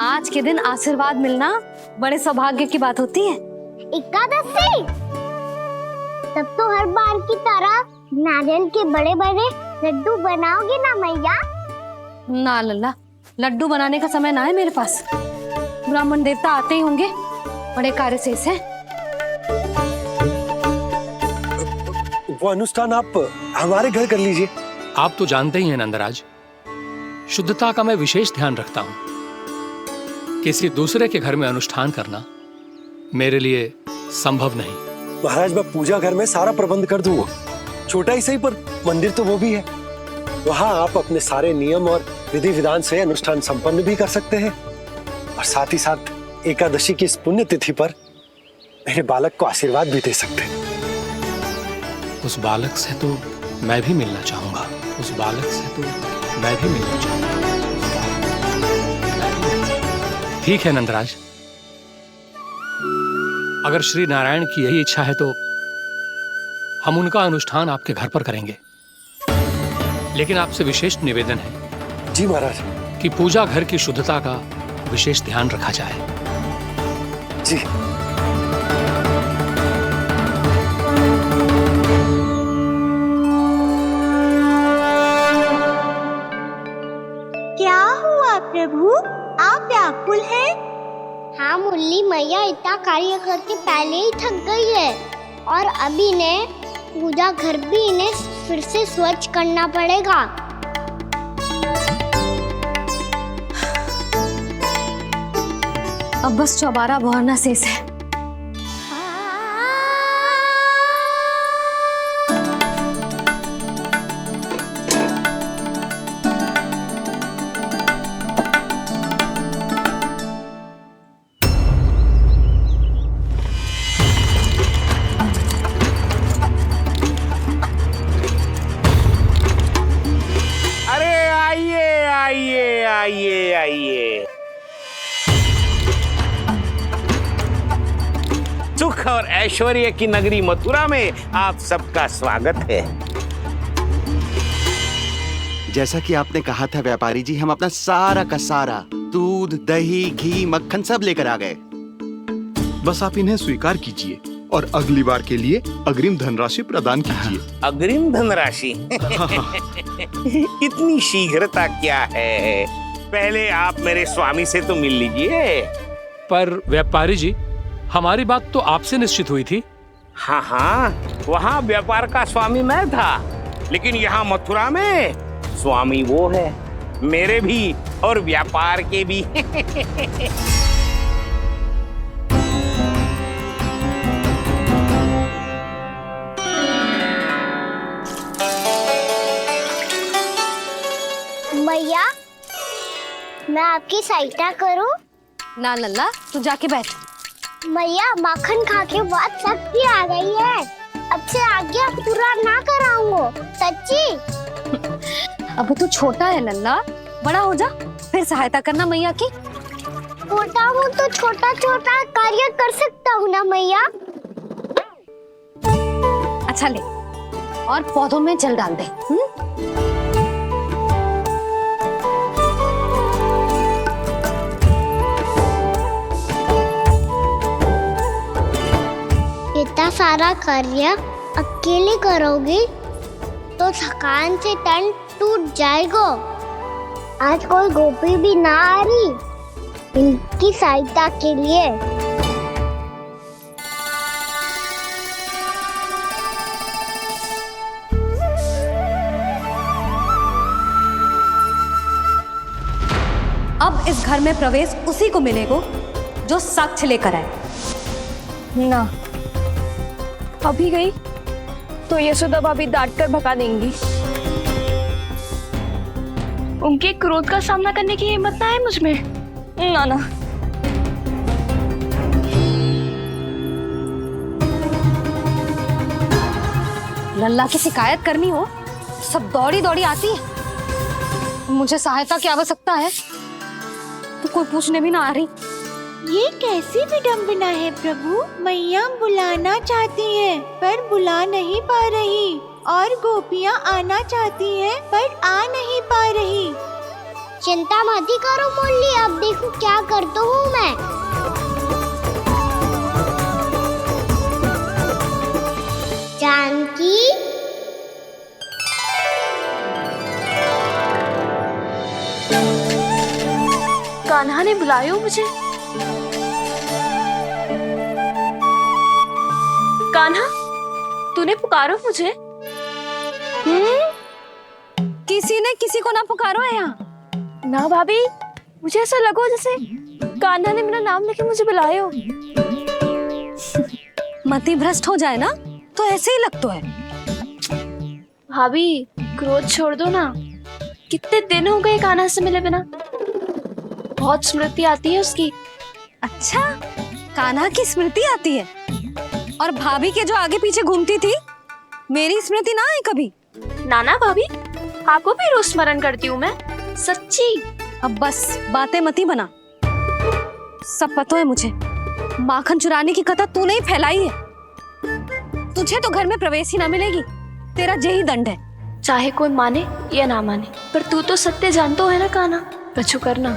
आज के दिन आशीर्वाद मिलना बड़े सौभाग्य की बात होती है। एकादशी तब तो हर बार की तरह नारियल के बड़े बड़े लड्डू बनाओगे ना मैया? ना लल्ला, लड्डू बनाने का समय ना है मेरे पास। ब्राह्मण देवता आते ही होंगे, बड़े कार्य शेष हैं। वो अनुष्ठान आप हमारे घर कर लीजिए। आप तो जानते ही हैं नंदराज, शुद्धता का मैं विशेष ध्यान रखता हूं। किसी दूसरे के घर में अनुष्ठान करना मेरे लिए संभव नहीं। महाराज, मैं पूजा घर में सारा प्रबंध कर दूंगा। छोटा ही सही, पर मंदिर तो वो भी है। वहां आप अपने सारे नियम और विधि विधान से अनुष्ठान संपन्न भी कर सकते हैं, और साथ ही साथ एकादशी की इस पुण्य तिथि पर मेरे बालक को आशीर्वाद भी दे सकते हैं। उस बालक से तो मैं भी मिलना चाहूंगा। उस बालक से तो मैं भी मिलना चाहूंगा। ठीक है नंदराज, अगर श्री नारायण की यही इच्छा है तो हम उनका अनुष्ठान आपके घर पर करेंगे। लेकिन आपसे विशेष निवेदन है जी महाराज, कि पूजा घर की शुद्धता का विशेष ध्यान रखा जाए। जी। क्या हुआ प्रभु, आप व्याकुल हैं? हाँ मुरली मैया इतना कार्य करके पहले ही थक गई है, और अभी ने पूजा घर भी इन्हें फिर से स्वच्छ करना पड़ेगा। अब बस चौबारा बहाना शेष है। आइए। सुख और ऐश्वर्य की नगरी मथुरा में आप सबका स्वागत है। जैसा कि आपने कहा था व्यापारी जी, हम अपना सारा का सारा दूध, दही, घी, मक्खन सब लेकर आ गए। बस आप इन्हें स्वीकार कीजिए और अगली बार के लिए अग्रिम धनराशि प्रदान कीजिए। अग्रिम धनराशि? इतनी शीघ्रता क्या है? पहले आप मेरे स्वामी से तो मिल लीजिए। पर व्यापारी जी, हमारी बात तो आपसे निश्चित हुई थी। हाँ, वहाँ व्यापार का स्वामी मैं था, लेकिन यहाँ मथुरा में स्वामी वो है, मेरे भी और व्यापार के भी। भैया, मैं आपकी सहायता करूं? ना लल्ला, तू जाके बैठ। भैया, माखन खा के बहुत शक्ति आ गई है। अब से आज्ञा पूरा ना कराऊंगा, सच्ची। अभी तू छोटा है लल्ला, बड़ा हो जा फिर सहायता करना मैया की। छोटा हूँ तो छोटा छोटा कार्य कर सकता हूँ ना मैया। अच्छा ले, और पौधों में जल डाल दे। इतना सारा कार्य अकेले करोगी तो थकान से तन टूट जाएगा। आज कोई गोपी भी ना आ रही इनकी सहायता के लिए। अब इस घर में प्रवेश उसी को मिलेगा जो साक्ष्य लेकर आए। ना, अभी गई तो यशोदा भाभी डांट कर भगा देंगी। उनके क्रोध का सामना करने की हिम्मत ना है मुझ में। ना ना। लल्ला की शिकायत करनी हो सब दौड़ी दौड़ी आती है। मुझे सहायता की आवश्यकता है तो कोई पूछने भी ना आ रही। ये कैसी विडंबना है प्रभु। मैया बुलाना चाहती हैं पर बुला नहीं पा रही, और गोपियाँ आना चाहती हैं पर आ नहीं पा रही। चिंता मत ही करो मुरली, अब देखो क्या करता हूँ मैं। जानकी, कान्हा ने बुलाया मुझे। कान्हा, तूने पुकारो मुझे? किसी ने किसी को ना पुकारो है यहाँ। ना भाभी, मुझे ऐसा लगो जैसे कान्हा ने मेरा नाम लेके मुझे बुलाया हो। मति भ्रष्ट हो जाए ना तो ऐसे ही लगता है। भाभी, क्रोध छोड़ दो ना। कितने दिन हो गए कान्हा से मिले बिना। बहुत स्मृति आती है उसकी। अच्छा, कान्हा की स्मृति आती है? और भाभी के जो आगे पीछे घूमती थी, मेरी स्मृति ना आई कभी? नाना भाभी, आपको भी रोज स्मरण करती हूँ मैं, सच्ची। अब बस बातें मती बना। सब पता है मुझे। माखन चुराने की कथा तूने ही फैलाई है। तुझे तो घर में प्रवेश ही ना मिलेगी। तेरा यही दंड है। चाहे कोई माने या ना माने, पर तू तो सत्य जानतो है ना कान्हा। कछु करना।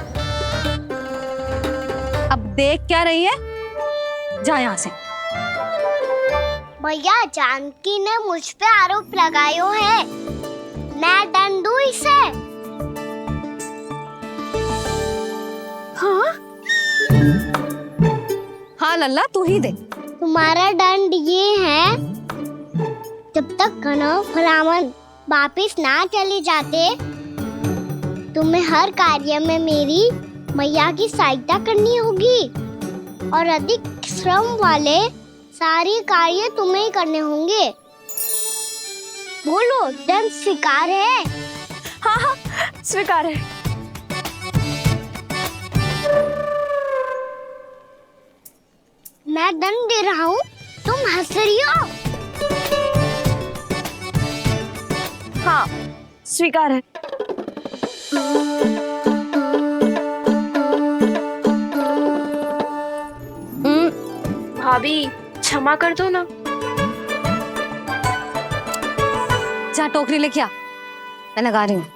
अब देख क्या रही है, जा यहाँ से। भैया, जानकी ने मुझ पे आरोप लगायो है। मैं दंड दूं इसे? हाँ हाँ लल्ला, तू ही दे। तुम्हारा दंड ये है, जब तक कनव फलावन वापिस ना चले जाते, तुम्हें हर कार्य में मेरी मैया की सहायता करनी होगी और अधिक श्रम वाले सारे कार्य तुम्हें ही करने होंगे। बोलो, दंड स्वीकार है? हाँ हाँ, स्वीकार है। मैं दंड दे रहा हूँ, तुम हंस रही हो? हाँ, स्वीकार है। भाभी, क्षमा कर दो ना। जा टोकरी लेके आ, मैं लगा रही हूँ।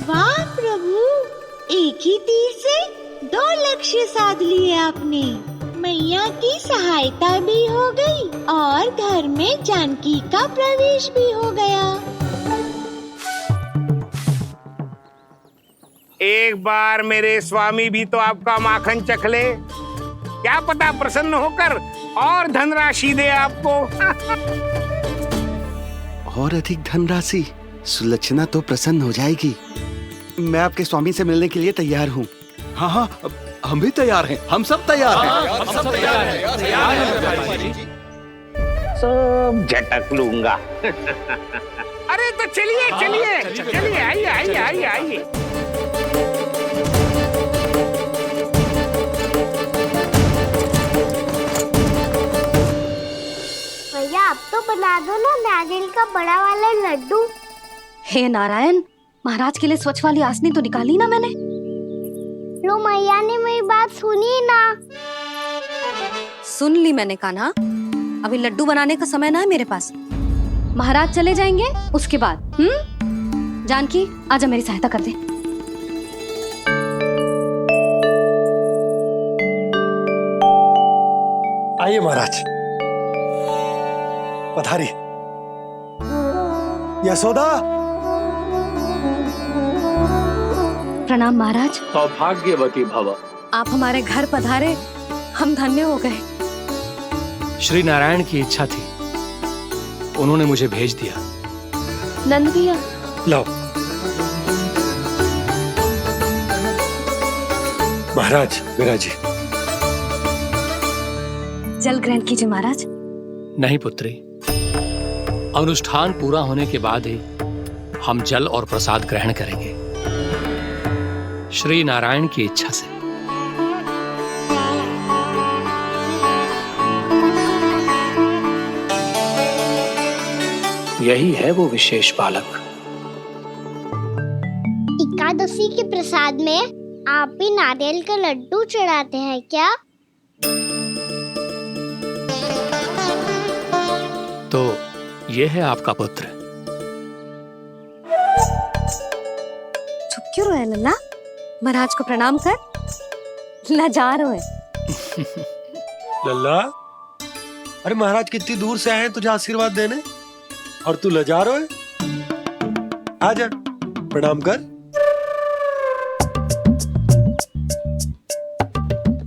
वाह प्रभु, एक ही तीर से 2 लक्ष्य साध लिए आपने। मैया की सहायता भी हो गई और घर में जानकी का प्रवेश भी हो गया। एक बार मेरे स्वामी भी तो आपका माखन चख ले। क्या पता प्रसन्न होकर और धनराशि दे आपको। और अधिक धनराशि? सुलक्षणा तो प्रसन्न हो जाएगी। मैं आपके स्वामी से मिलने के लिए तैयार हूँ। हाँ हाँ, हम भी तैयार हैं। हम सब तैयार हैं। हम सब तैयार हैं। सब झटक लूंगा। अरे तो चलिए चलिए चलिए, आइए आइए आइए आइए। भैया, अब तो बना दो ना नारियल का बड़ा वाला लड्डू। हे नारायण, महाराज के लिए स्वच्छ वाली आसनी तो निकाली ना मैंने। लो, मैया ने मेरी बात सुनी ना। सुन ली मैंने कान्हा। अभी लड्डू बनाने का समय ना है मेरे पास। महाराज चले जाएंगे उसके बाद। जानकी, आजा मेरी सहायता कर दे। आइए महाराज, पधारी। यशोदा। प्रणाम महाराज। सौभाग्यवती भव। आप हमारे घर पधारे, हम धन्य हो गए। श्री नारायण की इच्छा थी, उन्होंने मुझे भेज दिया। नंद भैया, लो महाराज, विराजी। जल ग्रहण कीजिए महाराज। नहीं पुत्री, अनुष्ठान पूरा होने के बाद ही हम जल और प्रसाद ग्रहण करेंगे, श्री नारायण की इच्छा से। यही है वो विशेष बालक। एकादशी के प्रसाद में आप भी नारियल का लड्डू चढ़ाते हैं क्या? तो ये है आपका पुत्र। चुप क्यों रहे लल्ला? महाराज को प्रणाम कर। लाजार है लल्ला, अरे महाराज कितनी दूर से आए हैं तुझे आशीर्वाद देने, और तू लजारो है? आजा प्रणाम कर।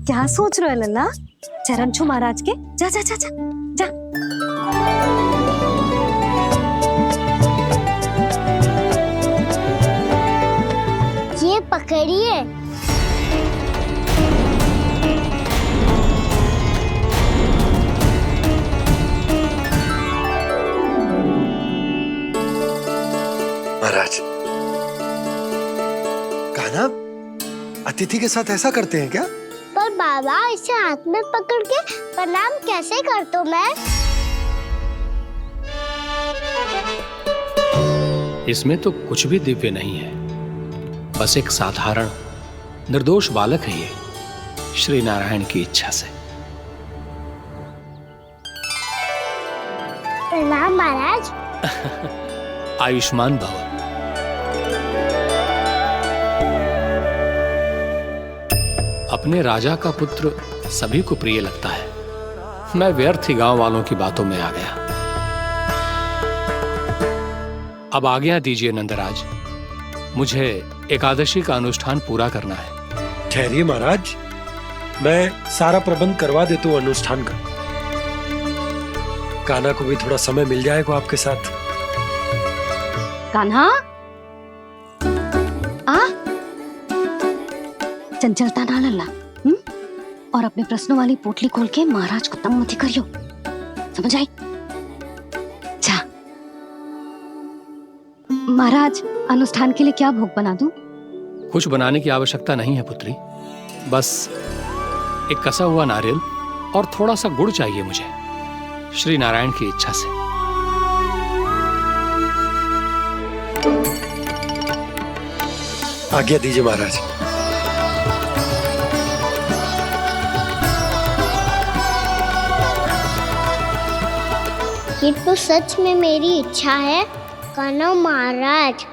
क्या सोच रहे हो लल्ला? चरण छू महाराज के। जा जा जा जा जा। ये पकड़िए। महाराज, कान्हा अतिथि के साथ ऐसा करते हैं क्या? पर बाबा, इसे हाथ में पकड़ के प्रणाम कैसे करता हूँ मैं? इसमें तो कुछ भी दिव्य नहीं है, बस एक साधारण निर्दोष बालक है ये, श्री नारायण की इच्छा से। प्रणाम महाराज। आयुष्मान भव। अपने राजा का पुत्र सभी को प्रिय लगता है। मैं व्यर्थ ही गांव वालों की बातों में आ गया। अब आज्ञा दीजिए नंदराज, मुझे एकादशी का अनुष्ठान पूरा करना है। ठहरिए महाराज, मैं सारा प्रबंध करवा देता हूँ अनुष्ठान का। कान्हा को भी थोड़ा समय मिल जाएगा आपके साथ। कान्हा, आ चंचलता ना लल्ला। और अपने प्रश्नों वाली पोटली खोल के महाराज को तंग मत करियो, समझ आई? जा। महाराज, अनुष्ठान के लिए क्या भोग बना दूं? कुछ बनाने की आवश्यकता नहीं है पुत्री, बस एक कसा हुआ नारियल और थोड़ा सा गुड़ चाहिए मुझे, श्री नारायण की इच्छा से। आज्ञा दीजिए महाराज। ये तो सच में मेरी इच्छा है कान्हा महाराज।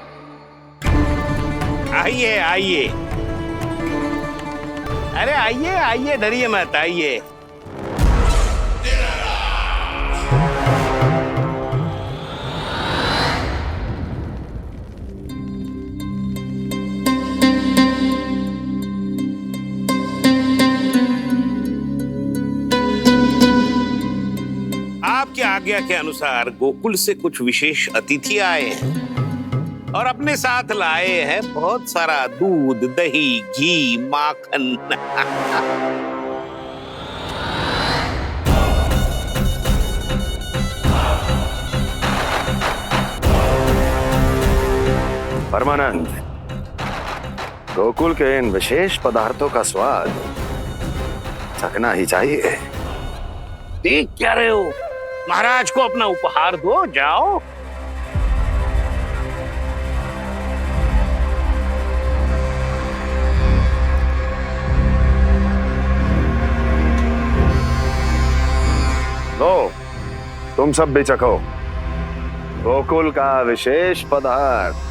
आइए आइए, अरे आइए आइए, डरिए मत, आइए। आपकी आज्ञा के अनुसार गोकुल से कुछ विशेष अतिथि आए हैं और अपने साथ लाए हैं बहुत सारा दूध, दही, घी, माखन। परमानंद, गोकुल के इन विशेष पदार्थों का स्वाद चखना ही चाहिए। देख क्या रहे हो? महाराज को अपना उपहार दो, जाओ। लो, तुम सब भी चखो गोकुल का विशेष पदार्थ।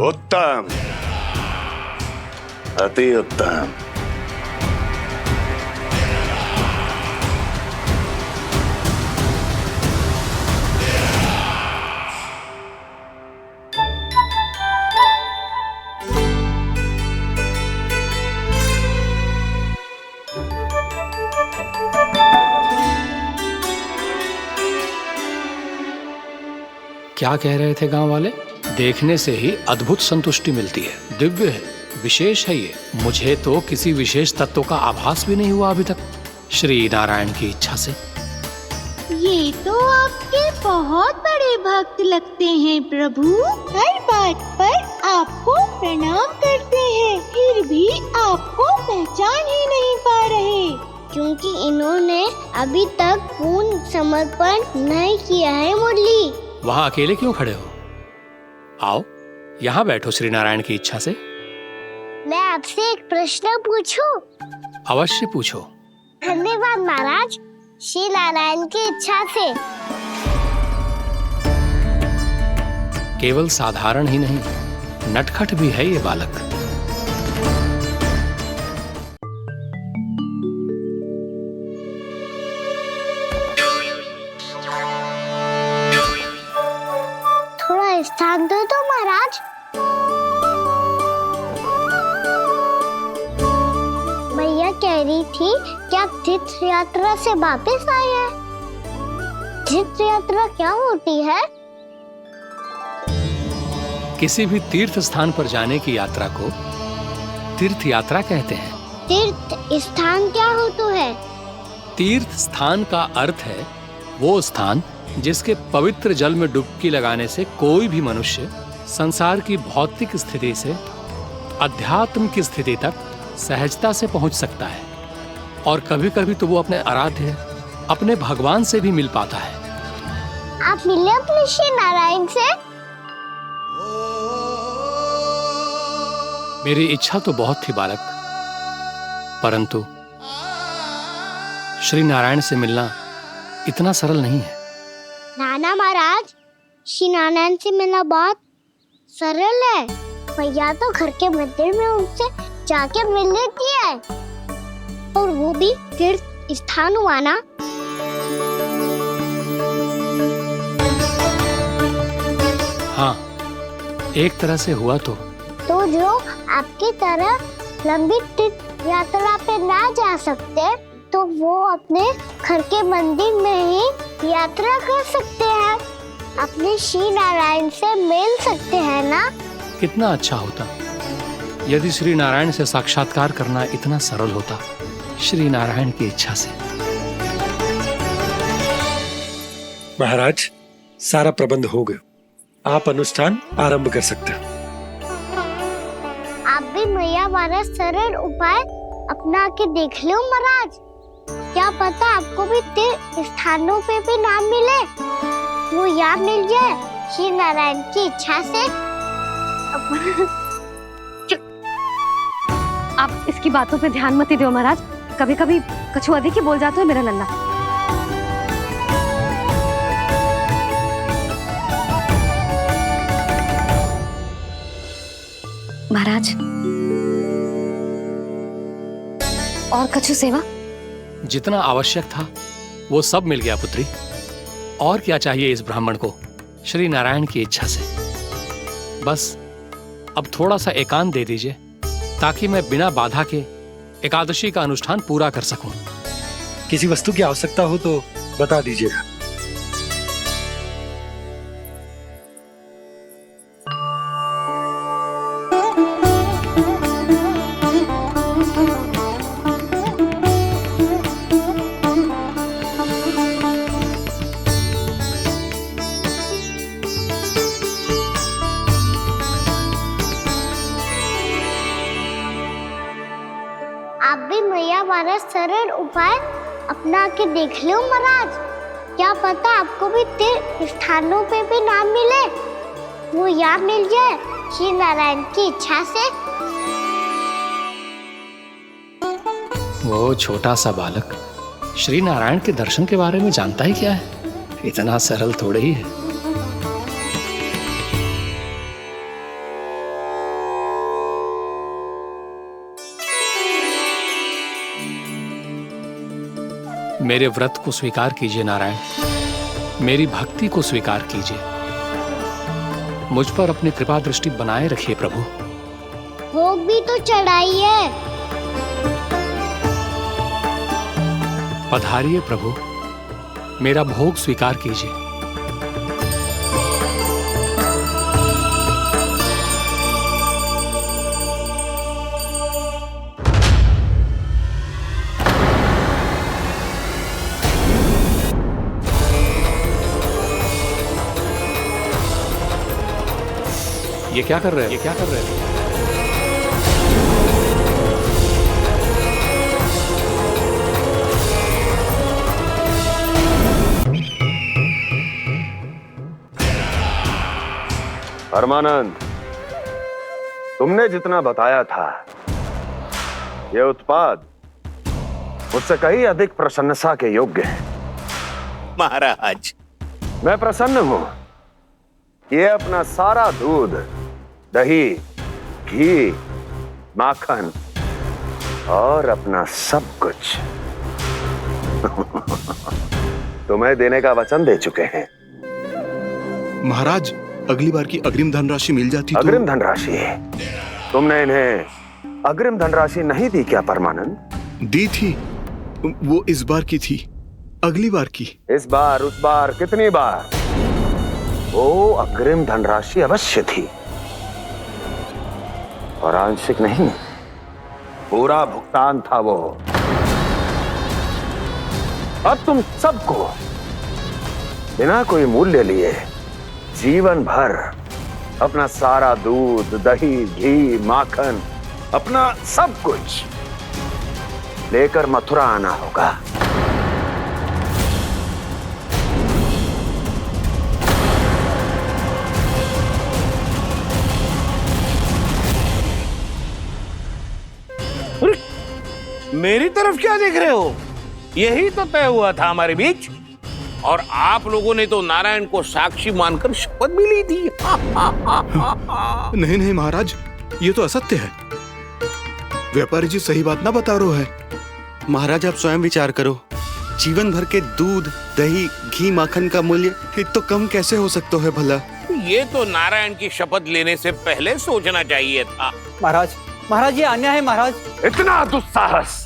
उत्तम, अति उत्तम। क्या कह रहे थे गांव वाले? देखने से ही अद्भुत संतुष्टि मिलती है, दिव्य है, विशेष है ये। मुझे तो किसी विशेष तत्व का आभास भी नहीं हुआ अभी तक, श्री नारायण की इच्छा से। ये तो आपके बहुत बड़े भक्त लगते हैं प्रभु। हर बात पर आपको प्रणाम करते हैं, फिर भी आपको पहचान ही नहीं पा रहे। क्योंकि इन्होंने अभी तक पूर्ण समर्पण नहीं किया है मुरली। वहां अकेले क्यों खड़े हो? आओ यहाँ बैठो श्री नारायण की इच्छा से। मैं आपसे एक प्रश्न पूछूं? अवश्य पूछो। धन्यवाद महाराज। श्री नारायण की इच्छा से। केवल साधारण ही नहीं, नटखट भी है ये बालक। थोड़ा स्थान दो तो महाराज। भैया कह रही थी कि आप तीर्थ यात्रा से वापस आए हैं। तीर्थ यात्रा क्या होती है? किसी भी तीर्थ स्थान पर जाने की यात्रा को तीर्थ यात्रा कहते हैं। तीर्थ स्थान क्या होता है? तीर्थ स्थान का अर्थ है वो स्थान जिसके पवित्र जल में डुबकी लगाने से कोई भी मनुष्य संसार की भौतिक स्थिति से अध्यात्म की स्थिति तक सहजता से पहुंच सकता है, और कभी कभी तो वो अपने आराध्य अपने भगवान से भी मिल पाता है। आप मिले अपने श्री नारायण से? मेरी इच्छा तो बहुत थी बालक, परंतु श्री नारायण से मिलना इतना सरल नहीं है। नाना महाराज, श्री नारायण से मिलना बहुत सरल है। भैया तो घर के मंदिर में उनसे जाके मिल लेती है, और वो भी तीर्थ स्थान हुआ ना। हाँ, एक तरह से हुआ तो जो आपकी तरह लंबी तीर्थ यात्रा पे ना जा सकते, तो वो अपने घर के मंदिर में ही यात्रा कर सकते हैं, अपने श्री नारायण से मिल सकते हैं ना। कितना अच्छा होता यदि श्री नारायण से साक्षात्कार करना इतना सरल होता, श्री नारायण की इच्छा से। महाराज, सारा प्रबंध हो गया, आप अनुष्ठान आरंभ कर सकते हैं। आप भी मैया हमारा सरल उपाय अपना के देख लो महाराज। क्या पता आपको भी तीर्थ स्थानों पे भी नाम मिले, वो याद मिल जाए श्री नारायण की इच्छा से। आप इसकी बातों पे ध्यान मत दो महाराज, कभी कभी कछु अधिक ही बोल जाते हो मेरा नन्ना। महाराज, और कछु सेवा? जितना आवश्यक था वो सब मिल गया पुत्री। और क्या चाहिए इस ब्राह्मण को श्री नारायण की इच्छा से? बस अब थोड़ा सा एकांत दे दीजिए, ताकि मैं बिना बाधा के एकादशी का अनुष्ठान पूरा कर सकूं। किसी वस्तु की आवश्यकता हो तो बता दीजिएगा। आप भी मैया हमारा सरल उपाय अपना के देख लो महाराज। क्या पता आपको भी तीर्थ स्थानों पे भी नाम मिले, वो याद मिल जाए श्री नारायण की इच्छा से। वो छोटा सा बालक श्री नारायण के दर्शन के बारे में जानता ही क्या है? इतना सरल थोड़े ही है। मेरे व्रत को स्वीकार कीजिए नारायण, मेरी भक्ति को स्वीकार कीजिए, मुझ पर अपनी कृपा दृष्टि बनाए रखिए प्रभु। भोग भी तो चढ़ाइए। पधारिए प्रभु, मेरा भोग स्वीकार कीजिए। ये क्या कर रहे हैं? ये क्या कर रहे हैं? परमानंद, तुमने जितना बताया था, ये उत्पाद मुझसे कहीं अधिक प्रशंसा के योग्य है। महाराज, मैं प्रसन्न हूं। ये अपना सारा दूध, दही, घी, माखन और अपना सब कुछ तुम्हें देने का वचन दे चुके हैं। महाराज, अगली बार की अग्रिम धनराशि मिल जाती तो। अग्रिम धनराशि? तुमने इन्हें अग्रिम धनराशि नहीं दी क्या परमानंद? दी थी, वो इस बार की थी, अगली बार की। इस बार, उस बार, कितनी बार? वो अग्रिम धनराशि अवश्य थी और आंशिक नहीं, पूरा भुगतान था वो। अब तुम सबको बिना कोई मूल्य लिए जीवन भर अपना सारा दूध, दही, घी, माखन, अपना सब कुछ लेकर मथुरा आना होगा। मेरी तरफ क्या देख रहे हो? यही तो तय हुआ था हमारे बीच, और आप लोगों ने तो नारायण को साक्षी मानकर शपथ भी ली थी। नहीं नहीं महाराज, ये तो असत्य है। व्यापारी जी सही बात ना बता रहे हैं। महाराज, आप स्वयं विचार करो। जीवन भर के दूध, दही, घी, माखन का मूल्य ये तो कम कैसे हो सकता है भला? ये तो नारायण की शपथ लेने से पहले सोचना चाहिए था। महाराज, महाराज ये अन्याय है महाराज। इतना दुस्साहस!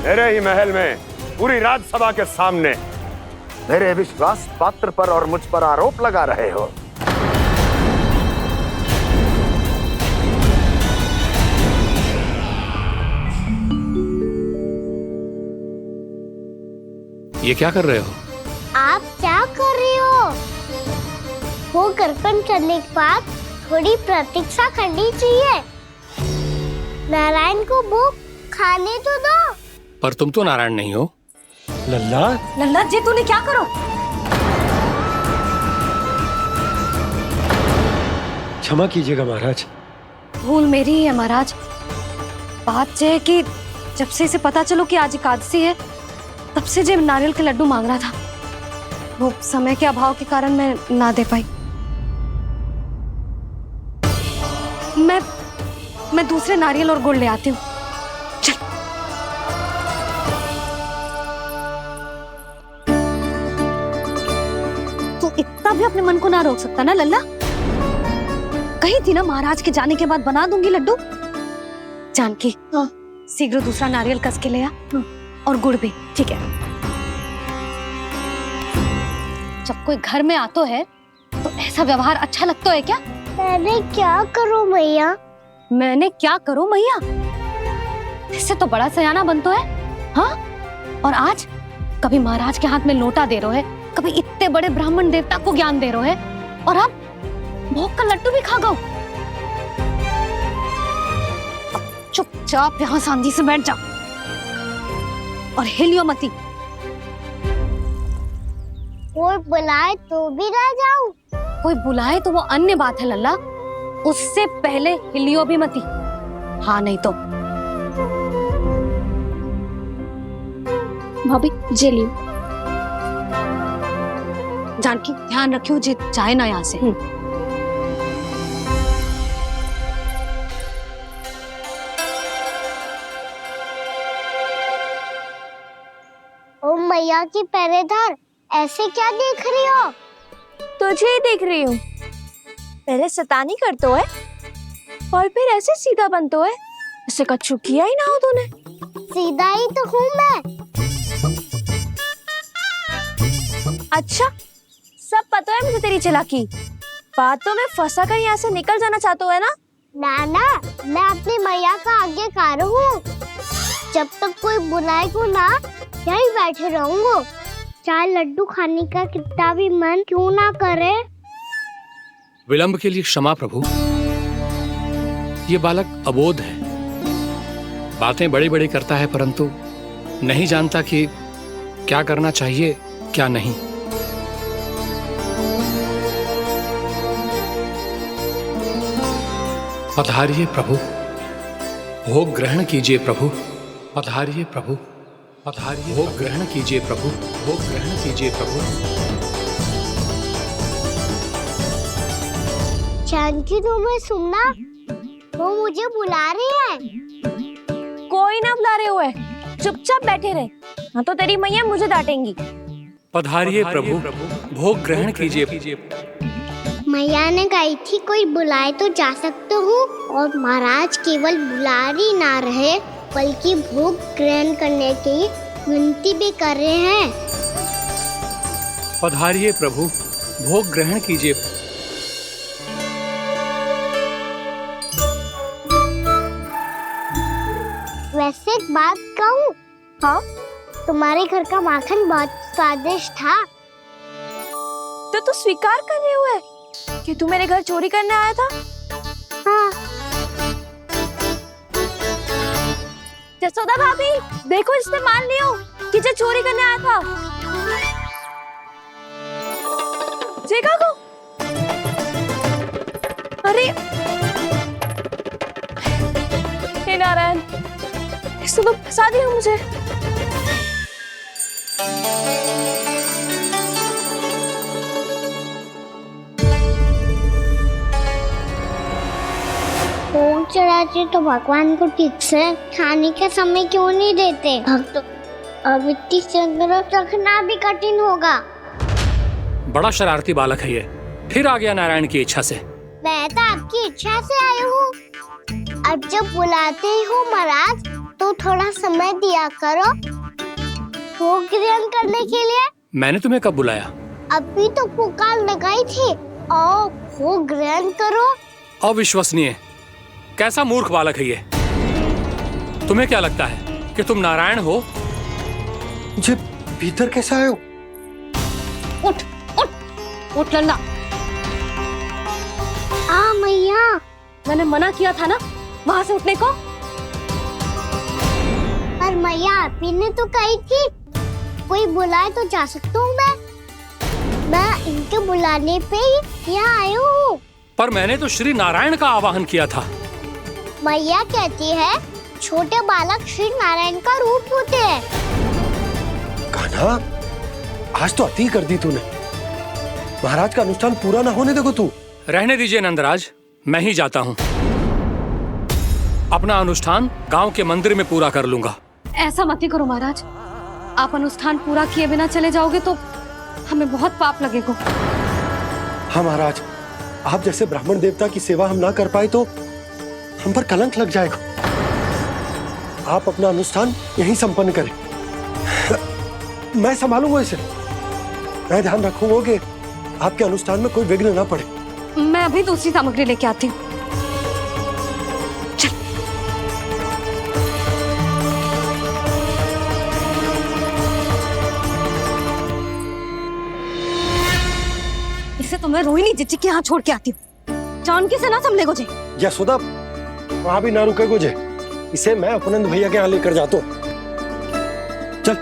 मेरे ही महल में पूरी राज्यसभा के सामने मेरे विश्वास पात्र पर और मुझ पर आरोप लगा रहे हो। ये क्या कर रहे हो? आप क्या कर रहे हो? वो करपन करने के बाद थोड़ी प्रतीक्षा करनी चाहिए। नारायण को भूख खाने तो दो। पर तुम तो नारायण नहीं हो। लल्ला, लल्ला जी, तूने क्या करो? क्षमा कीजिएगा महाराज। भूल मेरी ही है महाराज। बात यह है कि जब से इसे पता चलो कि आज एकादशी है, तब से जो नारियल के लड्डू मांग रहा था, वो समय के अभाव के कारण मैं ना दे पाई। मैं दूसरे नारियल और गुड़ ले आती हूँ। चल। तू इतना भी अपने मन को ना रोक सकता ना लल्ला? कही थी ना महाराज के जाने के बाद बना दूंगी लड्डू। जानकी, शीघ्र दूसरा नारियल कस के ले आ, और गुड़ भी। ठीक है। जब कोई घर में आतो है तो ऐसा व्यवहार अच्छा लगता है क्या? मैंने क्या करूं मैया? मैंने क्या करूं मैया? इससे तो बड़ा सयाना बनतो है। हाँ? और आज कभी महाराज के हाथ में लोटा दे रहे है, कभी इतने बड़े ब्राह्मण देवता को ज्ञान दे रहे है, और अब भोग का लड्डू भी खा गो। चुपचाप यहाँ शांति से बैठ जा और हिलियो मती। कोई बुलाए तो भी ना जाऊं? कोई बुलाए तो वो अन्य बात है लल्ला, उससे पहले हिलियो भी मती। हाँ नहीं तो। भाभी जे लियो। जानकी ध्यान रखियो जे जाए ना यहाँ से। ओ मैया की पहरेदार, ऐसे क्या देख रही हो? तुझे ही देख रही हूँ। पहले शैतानी करतो है और फिर ऐसे सीधा बनतो है। ऐसे कछु किया ही ना हो तूने। सीधा ही तो हूँ मैं। अच्छा, सब पता है मुझे तेरी चालाकी। बातों में फंसा कर यहाँ से निकल जाना चाहते हो है ना? नाना, मैं अपनी मैया का आज्ञाकार हूँ। जब तक कोई बुलाएगा ना, यहीं बैठे रहूंगा। चाहे लड्डू खाने का कितना भी मन क्यों ना करे। विलंब के लिए क्षमा प्रभु। ये बालक अबोध है, बातें बड़ी बड़ी करता है, परंतु नहीं जानता कि क्या करना चाहिए क्या नहीं। पधारिए प्रभु, भोग ग्रहण कीजिए प्रभु। पधारिए प्रभु, पधारिए, भोग ग्रहण कीजिए प्रभु, भोग ग्रहण कीजिए प्रभु। जानकी तुम्हें सुनना, वो मुझे बुला रही है। कोई ना बुला रहे हुए, चुपचाप बैठे रहे, हाँ तो तेरी मैया मुझे डांटेंगी। पधारिए प्रभु, भोग ग्रहण कीजिए। मैया ने कही थी कोई बुलाए तो जा सकते हूँ, और महाराज केवल बुला रही ना रहे बल्कि भोग ग्रहण करने की विनती भी कर रहे हैं। पधारिए प्रभु, भोग ग्रहण कीजिए। वैसे एक बात कहूँ? हाँ? तुम्हारे घर का माखन बहुत स्वादिष्ट था। तो तू स्वीकार कर रहे हुए कि तू मेरे घर चोरी करने आया था? हाँ। जसोदा भाभी, देखो इसने मान लियो कि जो चोरी करने आया था। देखा को? अरे हे नारायण, इसने तो फंसा दिया मुझे। भोग चढ़ाते तो भगवान को ठीक से खाने का समय क्यों नहीं देते? भक्त अब इतनी संग्रह रखना भी कठिन होगा। बड़ा शरारती बालक है ये, फिर आ गया नारायण की इच्छा से। मैं तो आपकी इच्छा से आई हूँ। अब जब बुलाते ही हो महाराज तो थोड़ा समय दिया करो भोग ग्रहण करने के लिए। मैंने तुम्हें कब बुलाया? अभी तो पुकार लगाई थी, आओ भोग ग्रहण करो। अविश्वसनीय, कैसा मूर्ख बालक है ये। तुम्हें क्या लगता है कि तुम नारायण हो? मुझे भीतर कैसे आए हो? उठ उठ उठ लल्ला। मैया, मैंने मना किया था ना वहाँ से उठने को। पर मैया आपी ने तो कही थी कोई बुलाए तो जा सकता हूँ मैं इनके बुलाने पे ही यहाँ आई हूँ। पर मैंने तो श्री नारायण का आवाहन किया था। मैया कहती है छोटे बालक श्री नारायण का रूप होते हैं। कान्हा, आज तो अति कर दी तूने। महाराज का अनुष्ठान पूरा ना होने देखो तू। रहने दीजिए नंदराज, मैं ही जाता हूँ। अपना अनुष्ठान गांव के मंदिर में पूरा कर लूंगा। ऐसा मत ही करो महाराज, आप अनुष्ठान पूरा किए बिना चले जाओगे तो हमें बहुत पाप लगेगा। हाँ महाराज, आप जैसे ब्राह्मण देवता की सेवा हम ना कर पाए तो हम पर कलंक लग जाएगा। आप अपना अनुष्ठान यहीं संपन्न करें, मैं संभालूंगा इसे। मैं ध्यान रखूंगा कि आपके अनुष्ठान में कोई विघ्न ना पड़े। मैं अभी दूसरी सामग्री लेके आती हूँ। इसे तो मैं रोहिणी जीजी के यहाँ छोड़ के आती हूँ। जानकी से ना संभले गुजे। यशोदा, वहां भी ना रुके गुजे। इसे मैं अपनंद भैया के यहाँ लेकर जाता हूँ। चल।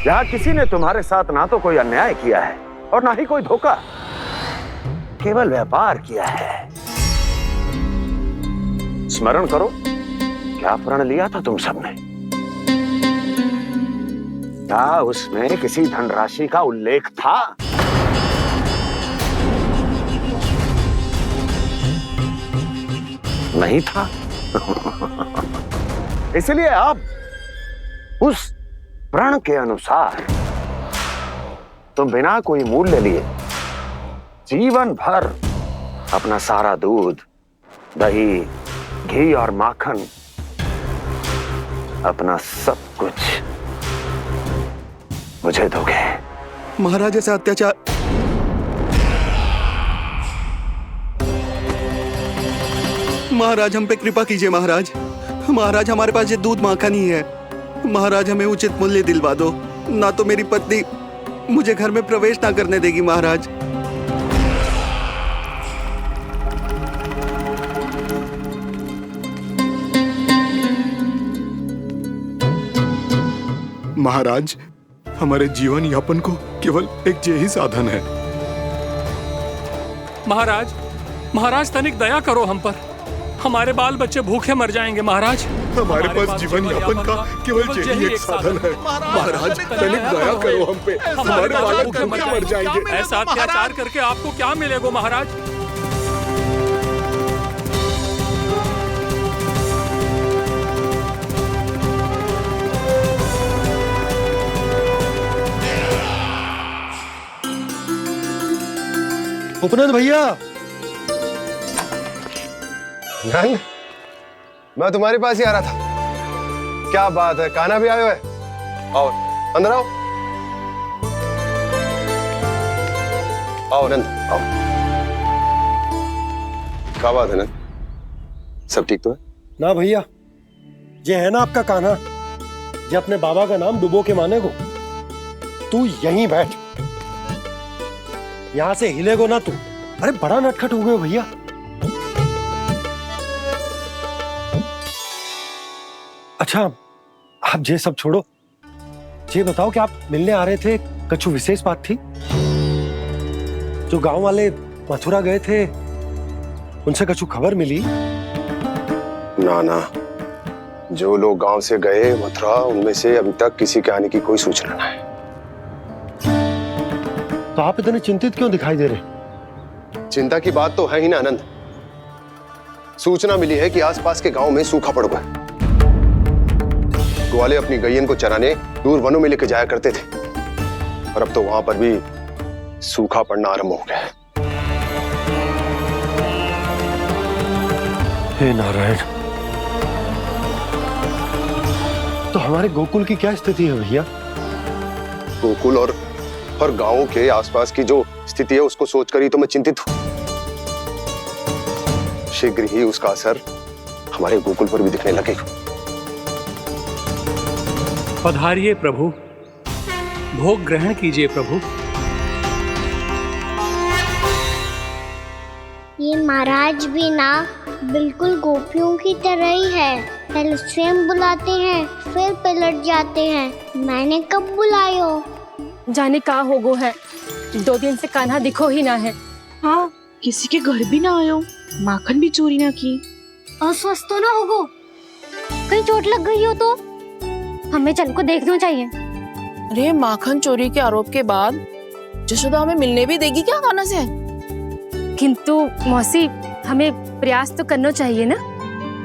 यहाँ किसी ने तुम्हारे साथ ना तो कोई अन्याय किया है और ना ही कोई धोखा, केवल व्यापार किया है। स्मरण करो, क्या प्रण लिया था तुम सबने? क्या उसमें किसी धनराशि का उल्लेख था? नहीं था। इसलिए आप उस प्रण के अनुसार तुम बिना कोई मूल्य लिए जीवन भर अपना सारा दूध, दही, घी और माखन, अपना सब कुछ मुझे दोगे। महाराज ऐसा अत्याचार। महाराज हम पे कृपा कीजिए। महाराज, महाराज हमारे पास ये दूध माखन ही है। महाराज हमें उचित मूल्य दिलवा दो, ना तो मेरी पत्नी मुझे घर में प्रवेश ना करने देगी। महाराज महाराज, हमारे जीवन यापन को केवल एक यही साधन है। महाराज, महाराज तनिक दया करो हम पर। हमारे बाल बच्चे भूखे मर जाएंगे महाराज। हमारे पास जीवन यापन का केवल यही एक साधन है। महाराज तनिक दया करो हम पे, हमारे बालक भूखे मर जाएंगे। ऐसा अत्याचार करके आपको क्या मिलेगा महाराज? उपनंद भैया। नंद, मैं तुम्हारे पास ही आ रहा था। क्या बात है, कान्हा भी आयो है? आओ अंदर आओ। आओ नंद आओ। क्या बात है नंद, सब ठीक तो है? ना भैया, ये है ना आपका कान्हा, ये अपने बाबा का नाम डुबो के माने को। तू यहीं बैठ, यहां से हिलेगो ना तू। अरे बड़ा नटखट हो गए भैया। अच्छा, आप ये सब छोड़ो, ये बताओ कि आप मिलने आ रहे थे, कछु विशेष बात थी? जो गांव वाले मथुरा गए थे, उनसे कछु खबर मिली? ना ना, जो लोग गांव से गए मथुरा, उनमें से अभी तक किसी के आने की कोई सूचना नहीं। तो आप इतने चिंतित क्यों दिखाई दे रहे? चिंता की बात तो है ही ना आनंद। सूचना मिली है कि आसपास के गांव में सूखा पड़ गया। ग्वाले अपनी गैयन को चराने दूर वनों में लेकर जाया करते थे, और अब तो वहां पर भी सूखा पड़ना आरंभ हो गया है। हे नारायण, तो हमारे गोकुल की क्या स्थिति है भैया? गोकुल और गांवों के आसपास की जो स्थिति है उसको सोचकर ही तो मैं चिंतित हूं। शीघ्र ही उसका असर हमारे गोकुल पर भी दिखने लगेगा। पधारिए प्रभु, भोग ग्रहण कीजिए प्रभु। ये महाराज भी ना बिल्कुल गोपियों की तरह ही है। पहले स्वयं बुलाते हैं, फिर पलट जाते हैं। मैंने कब बुलायो? जाने का होगो है, 2 दिन से कान्हा दिखो ही ना है। हाँ, किसी के घर भी ना आयो, माखन भी चोरी ना की। अस्वस्थ तो ना होगो, कहीं चोट लग गई हो तो? हमें चल को देखना चाहिए। अरे माखन चोरी के आरोप के बाद जशोदा हमें मिलने भी देगी क्या कान्हा से? किंतु मौसी, हमें प्रयास तो करना चाहिए ना।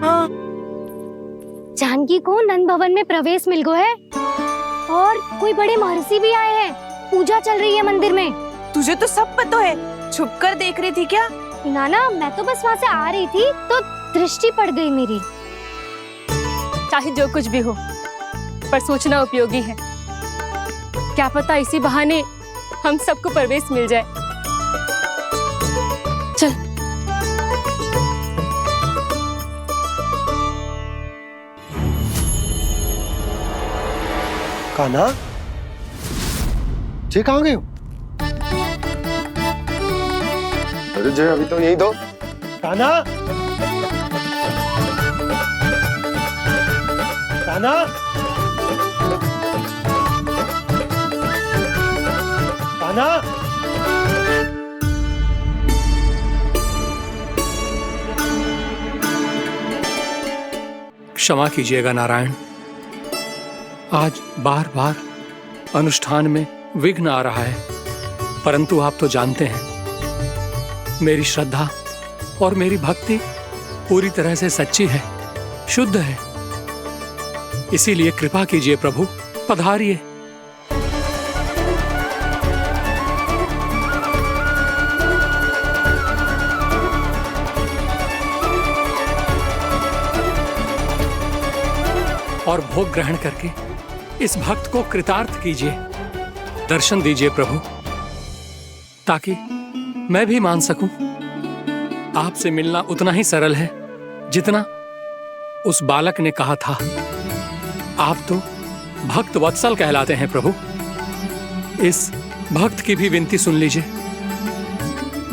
हाँ। जानकी को नंद भवन में प्रवेश मिल गो है, और कोई बड़े महर्षि भी आए हैं। पूजा चल रही है मंदिर में। तुझे तो सब पता है, छुप कर देख रही थी क्या? नाना, मैं तो बस वहाँ से आ रही थी तो दृष्टि पड़ गई मेरी। चाहे जो कुछ भी हो, पर सूचना उपयोगी है। क्या पता इसी बहाने हम सबको प्रवेश मिल जाए। चल। कान्हा, जे कहाँ गए हो? अरे जय, अभी तो यही दो। कान्हा, कान्हा, कान्हा। क्षमा कीजिएगा नारायण, आज बार बार अनुष्ठान में विघ्न आ रहा है, परंतु आप तो जानते हैं मेरी श्रद्धा और मेरी भक्ति पूरी तरह से सच्ची है, शुद्ध है। इसीलिए कृपा कीजिए प्रभु, पधारिए। और भोग ग्रहण करके इस भक्त को कृतार्थ कीजिए। दर्शन दीजिए प्रभु, ताकि मैं भी मान सकूं आपसे मिलना उतना ही सरल है जितना उस बालक ने कहा था। आप तो भक्त वत्सल कहलाते हैं प्रभु। इस भक्त की भी विनती सुन लीजिए।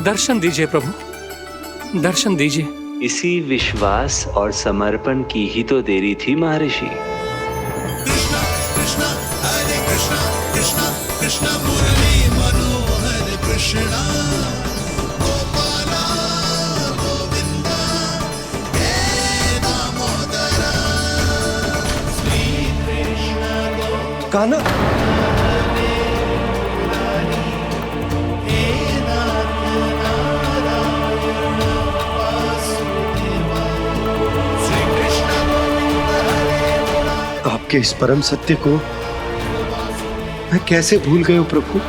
दर्शन दीजिए प्रभु, दर्शन दीजिए। इसी विश्वास और समर्पण की ही तो देरी थी महर्षि। कृष्णा कृष्णा हरे कान्हा, आपके इस परम सत्य को मैं कैसे भूल गया हूं प्रभु।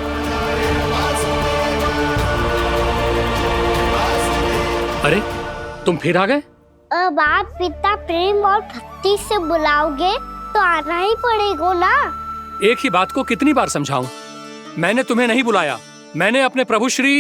अरे तुम फिर आ गए? अब आप इतना प्रेम और भक्ति से बुलाओगे तो आना ही पड़ेगा ना। एक ही बात को कितनी बार समझाऊं? मैंने तुम्हें नहीं बुलाया, मैंने अपने प्रभु श्री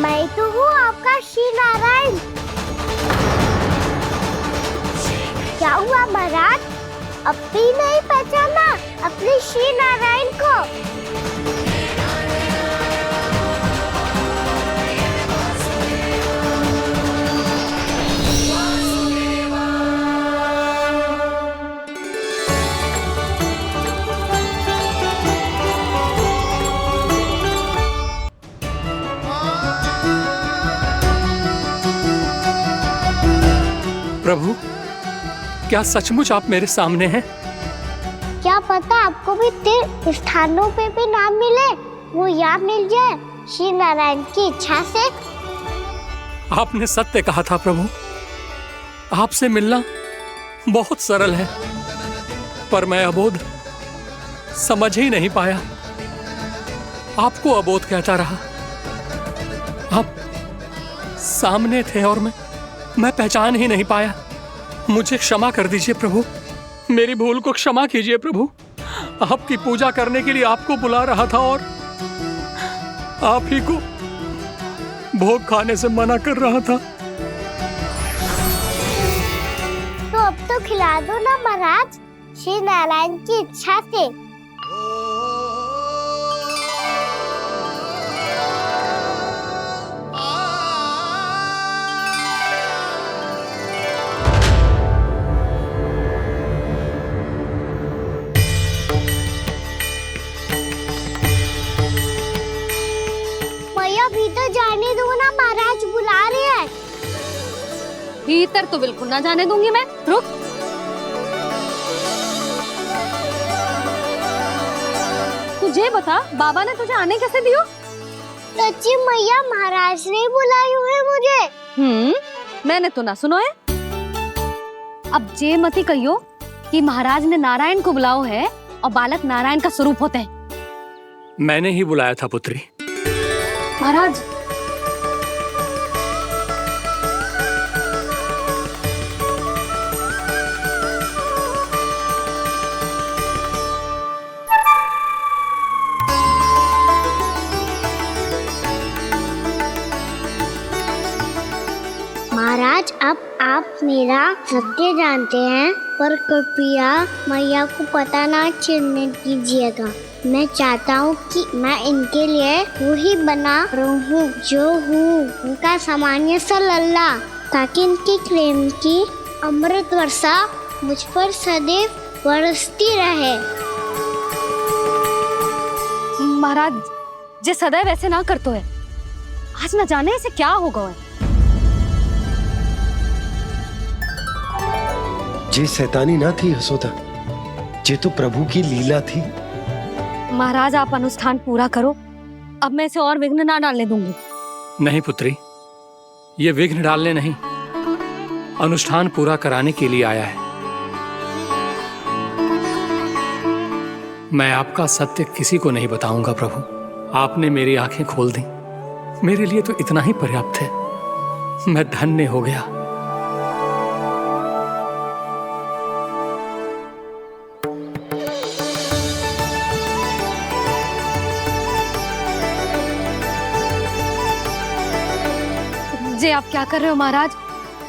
मैं तो हूँ आपका श्री नारायण। क्या हुआ महाराज, अब भी नहीं पहचाना अपने श्री नारायण को? प्रभु, क्या सचमुच आप मेरे सामने हैं? क्या पता आपको भी तीर्थ स्थानों पे भी नाम मिले, वो यहाँ मिल जाए श्री नारायण की इच्छा से। आपने सत्य कहा था प्रभु, आपसे मिलना बहुत सरल है, पर मैं अबोध समझ ही नहीं पाया। आपको अबोध कहता रहा। आप सामने थे और मैं पहचान ही नहीं पाया। मुझे क्षमा कर दीजिए प्रभु, मेरी भूल को क्षमा कीजिए प्रभु। आपकी पूजा करने के लिए आपको बुला रहा था और आप ही को भोग खाने से मना कर रहा था। तो अब तो खिला दो ना महाराज, श्री नारायण की इच्छा से। भीतर जाने दो ना, महाराज बुला रहे हैं। भीतर तो बिल्कुल ना जाने दूंगी मैं, रुक। तुझे बता, बाबा ने तुझे आने कैसे दियो? सच्ची मैया, महाराज ने बुलाई हुई मुझे। मैंने तो ना सुनो है। अब जे मती कहियो कि महाराज ने नारायण को बुलाओ है और बालक नारायण का स्वरूप होते हैं। मैंने ही बुलाया था पुत्री। महाराज, महाराज, अब आप मेरा सत्य जानते हैं, पर कृपया मैया को पता ना चलने दीजिएगा। मैं चाहता हूँ कि मैं इनके लिए वही बना रहूँ जो हूँ, उनका सामान्य सा लल्ला, ताकि इनकी प्रेम की अमृत वर्षा मुझ पर सदैव बरसती रहे। महाराज, जे सदैव ऐसे ना करतो है, आज न जाने इसे क्या होगा है। जे शैतानी ना थी यशोदा, जे तो प्रभु की लीला थी। महाराज, आप अनुष्ठान पूरा करो, अब मैं इसे और विघ्न ना डालने दूंगी। नहीं पुत्री, ये विघ्न डालने नहीं, अनुष्ठान पूरा कराने के लिए आया है। मैं आपका सत्य किसी को नहीं बताऊंगा प्रभु। आपने मेरी आंखें खोल दी, मेरे लिए तो इतना ही पर्याप्त है। मैं धन्य हो गया। जे आप क्या कर रहे हो महाराज?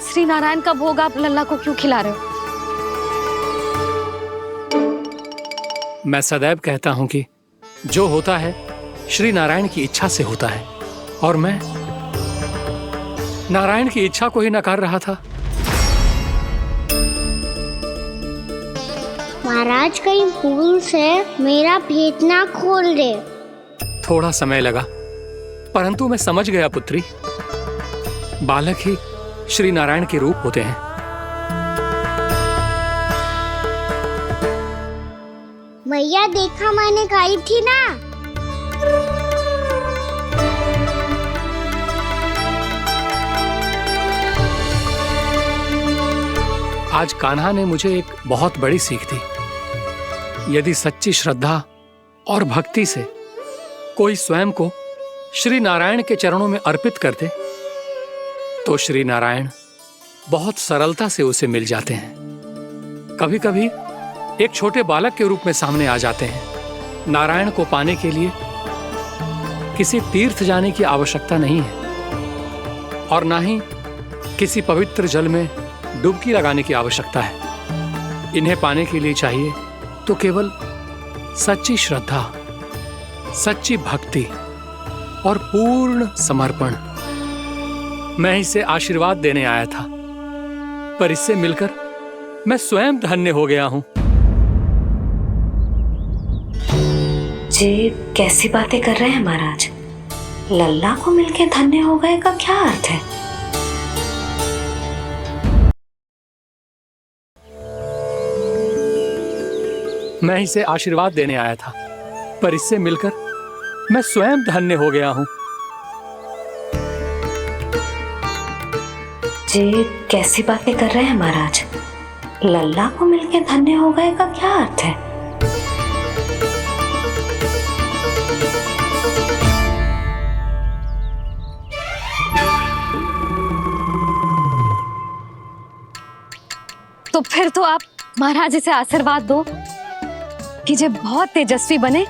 श्री नारायण का भोग आप लल्ला को क्यों खिला रहे हो? मैं सदैव कहता हूं कि जो होता है श्री नारायण की इच्छा से होता है, और मैं नारायण की इच्छा को ही नकार रहा था। महाराज कहीं भूल से मेरा भेद ना खोल दे। थोड़ा समय लगा, परंतु मैं समझ गया पुत्री। बालक ही श्री नारायण के रूप होते हैं। मैया देखा मैंने खाई थी ना। आज कान्हा ने मुझे एक बहुत बड़ी सीख दी। यदि सच्ची श्रद्धा और भक्ति से कोई स्वयं को श्री नारायण के चरणों में अर्पित कर दे, तो श्री नारायण बहुत सरलता से उसे मिल जाते हैं। कभी कभी एक छोटे बालक के रूप में सामने आ जाते हैं। नारायण को पाने के लिए किसी तीर्थ जाने की आवश्यकता नहीं है, और ना ही किसी पवित्र जल में डुबकी लगाने की आवश्यकता है। इन्हें पाने के लिए चाहिए तो केवल सच्ची श्रद्धा, सच्ची भक्ति और पूर्ण समर्पण। मैं इसे आशीर्वाद देने आया था, पर इससे मिलकर मैं स्वयं धन्य हो गया हूं। जी कैसी बातें कर रहे हैं महाराज? लल्ला को मिलके धन्य हो गए का क्या अर्थ है? मैं इसे आशीर्वाद देने आया था, पर इससे मिलकर मैं स्वयं धन्य हो गया हूं। जी कैसी बातें कर रहे हैं महाराज? लल्ला को मिलके धन्य हो गए का क्या अर्थ है? तो फिर तो आप महाराज इसे आशीर्वाद दो कि ये बहुत तेजस्वी बने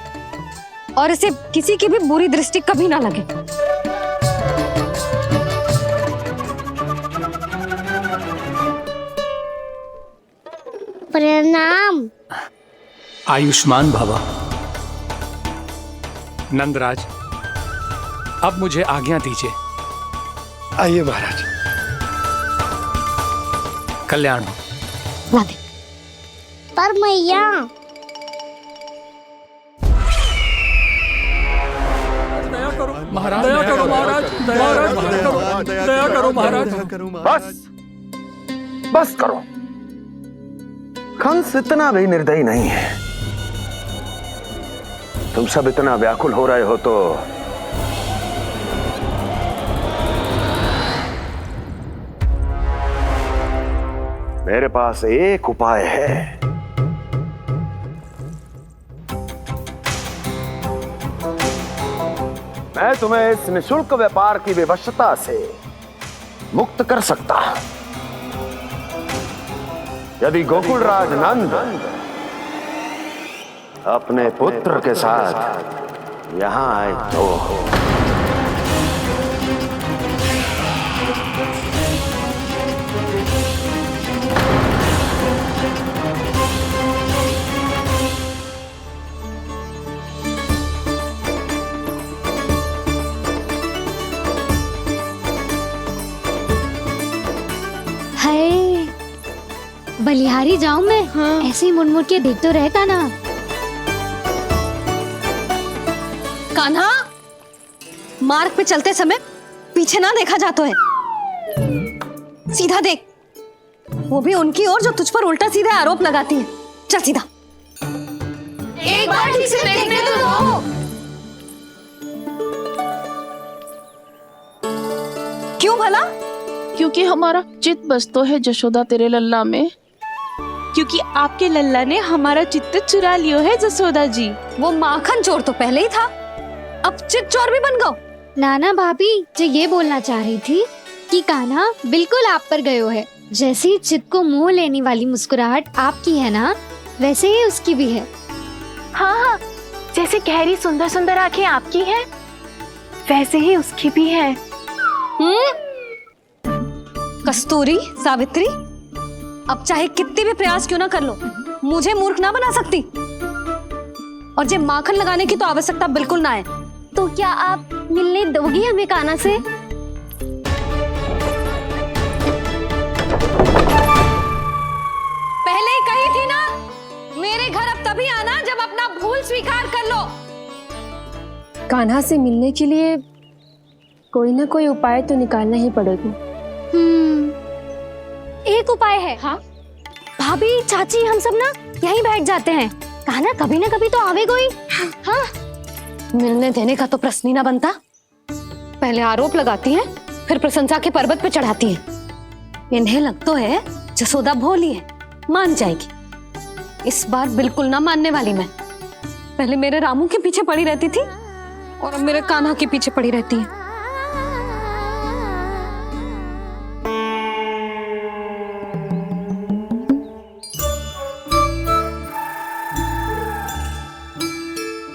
और इसे किसी की भी बुरी दृष्टि कभी ना लगे। प्रणाम। आयुष्मान भव। नंदराज, अब मुझे आज्ञा दीजिए। आइए महाराज। कल्याण हो। पर मैया महाराज, दया करो महाराज, दया करो महाराज। बस करो। कंस इतना भी निर्दयी नहीं है। तुम सब इतना व्याकुल हो रहे हो तो मेरे पास एक उपाय है। मैं तुम्हें इस निःशुल्क व्यापार की विवशता से मुक्त कर सकता हूं, यदि गोकुलराज नंद अपने पुत्र के साथ यहां आए तो। बलिहारी जाऊं मैं? हाँ। ऐसे ही मुड़ के देख तो रहता ना। कान्हा, मार्ग पे चलते समय पीछे ना देखा जाता है। सीधा देख, वो भी उनकी ओर जो तुझ पर उल्टा सीधा आरोप लगाती है। चल सीधा। एक बार ठीक से देखने तो दो। क्यों भला? क्योंकि हमारा चित्त बसतो है जशोदा तेरे लल्ला में। क्योंकि आपके लल्ला ने हमारा चित्त चुरा लियो है जसोदा जी। वो माखन चोर तो पहले ही था, अब चित्त चोर भी बन गो। नाना भाभी जो ये बोलना चाह रही थी कि कान्हा बिल्कुल आप पर गयो है। जैसे ही चित्त को मोह लेने वाली मुस्कुराहट आपकी है ना, वैसे ही उसकी भी है। हाँ हाँ, जैसे गहरी सुंदर सुंदर आंखें आपकी हैं, वैसे ही उसकी भी है। कस्तूरी, सावित्री, अब चाहे कितने भी प्रयास क्यों ना कर लो, मुझे मूर्ख ना बना सकती। और जे माखन लगाने की तो आवश्यकता बिल्कुल ना है। तो क्या आप मिलने दोगी हमें कान्हा से? पहले ही कही थी ना, मेरे घर अब तभी आना जब अपना भूल स्वीकार कर लो। कान्हा से मिलने के लिए कोई ना कोई उपाय तो निकालना ही पड़ेगा। एक उपाय है। हाँ? भाभी, चाची, हम सब ना यहीं बैठ जाते हैं। कान्हा कभी ना कभी तो आवेगा ही। हाँ, मिलने देने का तो प्रश्न ही ना बनता। पहले आरोप लगाती हैं, फिर प्रशंसा के पर्वत पे चढ़ाती हैं। इन्हें लगता है जसोदा भोली है, मान जाएगी। इस बार बिल्कुल ना मानने वाली मैं। पहले मेरे रामू के पीछे पड़ी रहती थी और अब मेरे कान्हा के पीछे पड़ी रहती है।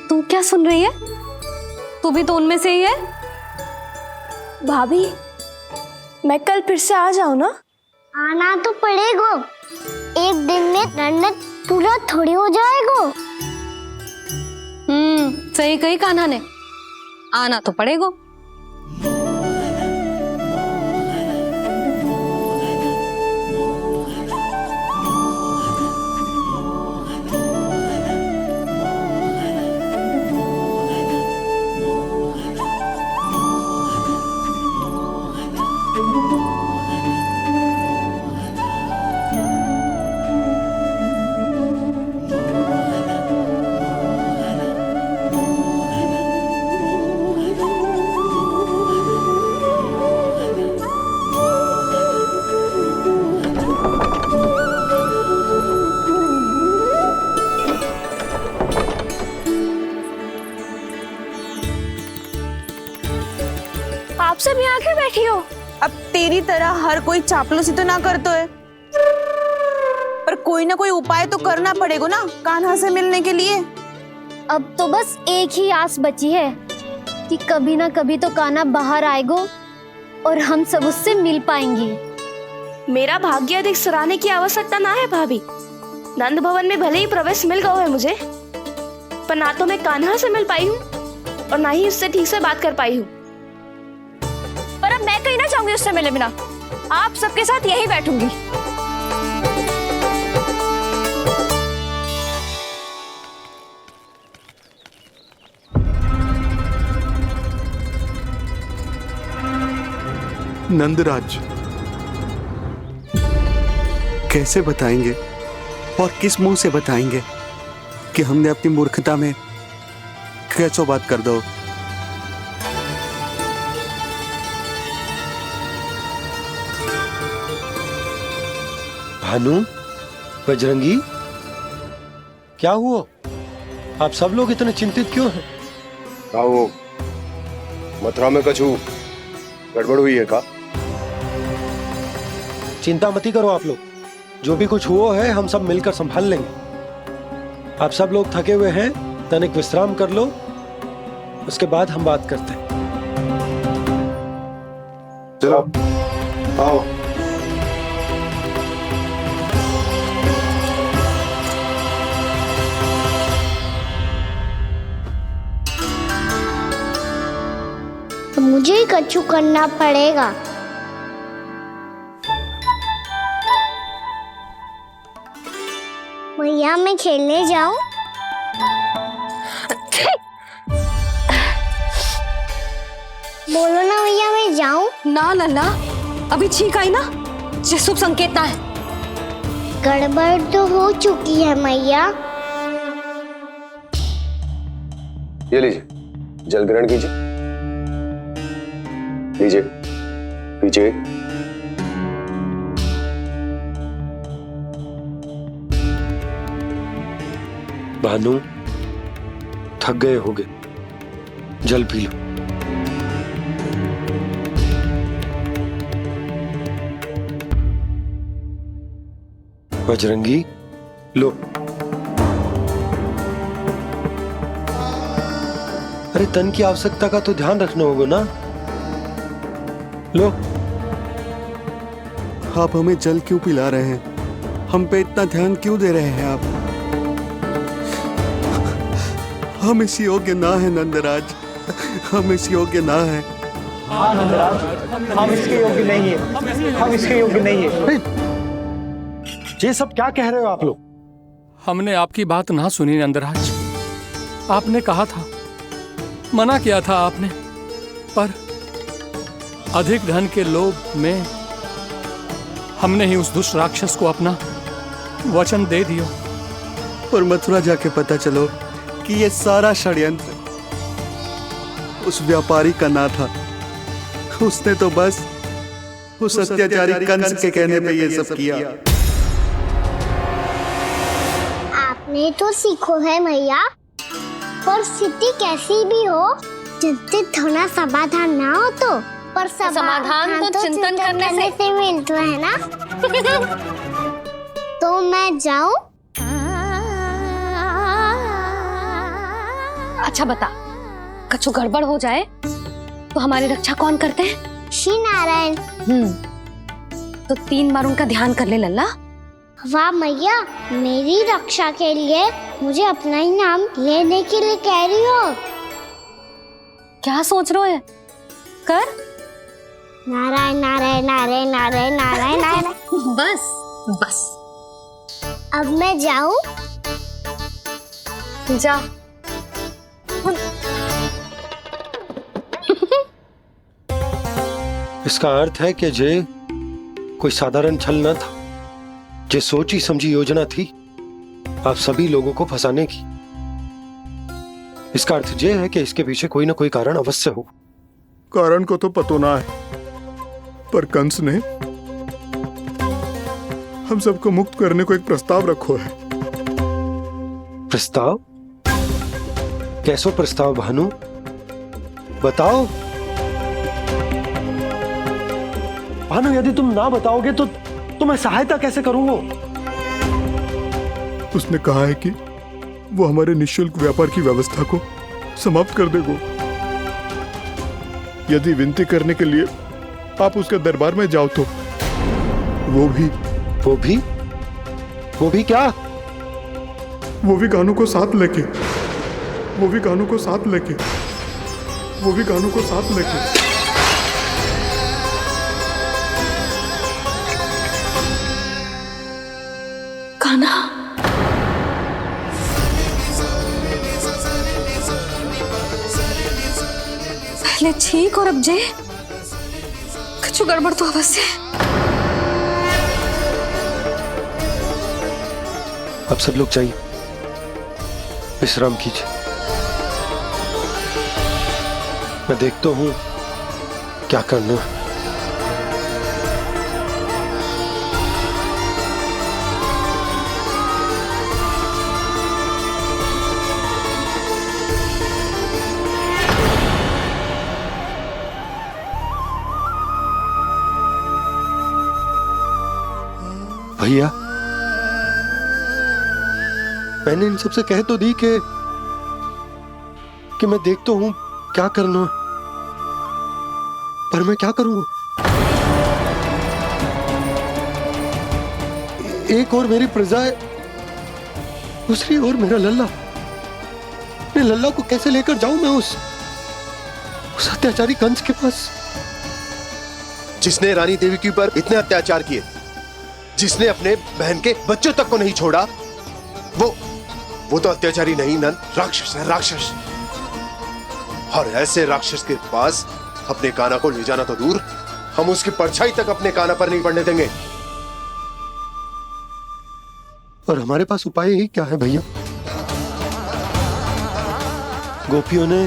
तू क्या सुन रही है? तू भी तो उनमें से ही है। भाभी, मैं कल फिर से आ जाऊं ना? आना तो पड़ेगा। एक दिन में नन्नत पूरा थोड़ी हो जाएगा। सही कही कान्हा ने, आना तो पड़ेगा। आप सब यहाँ क्यों बैठी हो? अब तेरी तरह हर कोई चापलूसी तो ना करतो है, पर कोई ना कोई उपाय तो करना पड़ेगा ना कान्हा से मिलने के लिए। अब तो बस एक ही आस बची है कि कभी ना कभी तो कान्हा बाहर आएगा और हम सब उससे मिल पाएंगे। मेरा भाग्य अधिक सराहने की आवश्यकता ना है भाभी। नंद भवन में भले ही प्रवेश मिल गया है मुझे, पर ना तो मैं कान्हा से मिल पाई हूँ और ना ही उससे ठीक से बात कर पाई हूँ। पर अब मैं कहीं ना जाऊंगी उससे मिले बिना। आप सबके साथ यहीं बैठूंगी। नंदराज, कैसे बताएंगे और किस मुंह से बताएंगे कि हमने अपनी मूर्खता में कैसो बात कर दो। भानु, बजरंगी, क्या हुआ? आप सब लोग इतने चिंतित क्यों हैं? क्या वो मथुरा में कछु गड़बड़ हुई है का? चिंता मत करो आप लोग, जो भी कुछ हुआ है हम सब मिलकर संभाल लेंगे। आप सब लोग थके हुए हैं, तनिक विश्राम कर लो, उसके बाद हम बात करते हैं। चलो आओ। तो मुझे ही कछु करना पड़ेगा। भैया, मैं खेलने जाऊं? बोलो ना भैया, मैं जाऊं? ना लल्ला, अभी छींक आई ना, ये शुभ संकेत ना है। गड़बड़ तो हो चुकी है मैया। ये लीजिए, जल ग्रहण कीजिए। लीजिए, पीछे। भानु, थक गए होगे, जल पी लो। बजरंगी, लो। अरे तन की आवश्यकता का तो ध्यान रखना होगा ना। लो। आप हमें जल क्यों पिला रहे हैं? हम पे इतना ध्यान क्यों दे रहे हैं आप? हम इस योग्य ना है नंदराज, हम इस योग्य ना है। हाँ नंदराज, हम इसके योग्य नहीं है, हम इसके योग्य नहीं है। ये सब क्या कह रहे हो आप लोग? हमने आपकी बात ना सुनी नंदराज। आपने कहा था, मना किया था आपने, पर अधिक धन के लोभ में हमने ही उस दुष्ट राक्षस को अपना वचन दे दिया। और मथुरा जाके पता चलो कि ये सारा षड्यंत्र उस व्यापारी का ना था। उसने तो बस उस अत्याचारी कंस के कहने पे ये सब किया। आपने तो सीखो है भैया, पर स्थिति कैसी भी हो, चिंतित होना समाधान ना हो तो, पर समाधान तो चिंतन करने से मिलता है ना। तो मैं जाऊं? अच्छा बता, कछु गड़बड़ हो जाए तो हमारी रक्षा कौन करते हैं? श्री नारायण। तो 3 बार उनका ध्यान कर ले लल्ला। वाह मैया, मेरी रक्षा के लिए मुझे अपना ही नाम लेने के लिए कह रही हो? क्या सोच रहे हो? कर। नारायण नारायण नारायण नारायण नारायण नारायण। बस बस। अब मैं जाऊं? जा। इसका अर्थ है कि जे कोई साधारण छल न था, जे सोची समझी योजना थी आप सभी लोगों को फंसाने की। इसका अर्थ ये है कि इसके पीछे कोई ना कोई कारण अवश्य हो। कारण को तो पतो ना है, पर कंस ने हम सबको मुक्त करने को एक प्रस्ताव रखो है। प्रस्ताव? कैसो प्रस्ताव भानु, बताओ। भानु, यदि तुम ना बताओगे तो मैं सहायता कैसे करूंगा? उसने कहा है कि वो हमारे निःशुल्क व्यापार की व्यवस्था को समाप्त कर देगा यदि विनती करने के लिए आप उसके दरबार में जाओ तो। वो भी क्या? वो भी गानों को साथ लेके, वो भी गानों को साथ लेके, वो भी गानों को साथ लेके। कान्हा, पहले ठीक और अब जे कुछ गड़बड़ तो अवश्य है। अब सब लोग जाइए, विश्राम कीजिए। मैं देखता हूं क्या करना है। भैया, मैंने इन सबसे कह तो दी कि मैं देखता हूं क्या करना, पर मैं क्या करूंगा? एक और मेरी प्रजा है, दूसरी ओर मेरा लल्ला। मैं लल्ला को कैसे लेकर जाऊं मैं उस अत्याचारी कंस के पास, जिसने रानी देवी के ऊपर इतने अत्याचार किए, जिसने अपने बहन के बच्चों तक को नहीं छोड़ा, वो तो अत्याचारी नहीं नंद, राक्षस है, राक्षस। और ऐसे राक्षस के पास अपने कान्हा को ले जाना तो दूर, हम उसकी परछाई तक अपने कान्हा पर नहीं पड़ने देंगे। और हमारे पास उपाय ही क्या है भैया? गोपियों ने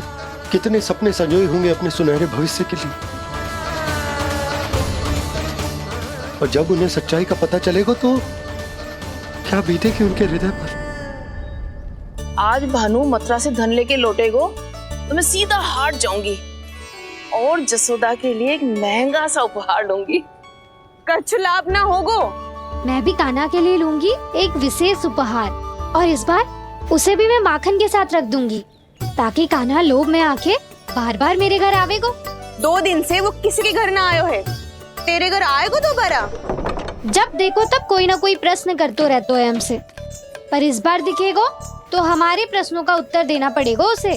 कितने सपने संजोए होंगे अपने सुनहरे भविष्य के लिए, और जब उन्हें सच्चाई का पता चलेगा तो क्या बीतेगी उनके हृदय पर। आज भानु मथुरा से धन लेके लौटेगो तो मैं सीधा हाट जाऊंगी और जसोदा के लिए एक महंगा सा उपहार लूंगी। कछु लाभ ना होगो। मैं भी कान्हा के लिए लूंगी एक विशेष उपहार, और इस बार उसे भी मैं माखन के साथ रख दूंगी, ताकि कान्हा लोभ में आके बार बार मेरे घर आवेगो। 2 दिन से वो किसी के घर ना आयो है, तेरे घर आएगो दोबारा? जब देखो तब कोई ना कोई प्रश्न करते रहते है हमसे, पर इस बार दिखेगो तो हमारे प्रश्नों का उत्तर देना पड़ेगा उसे।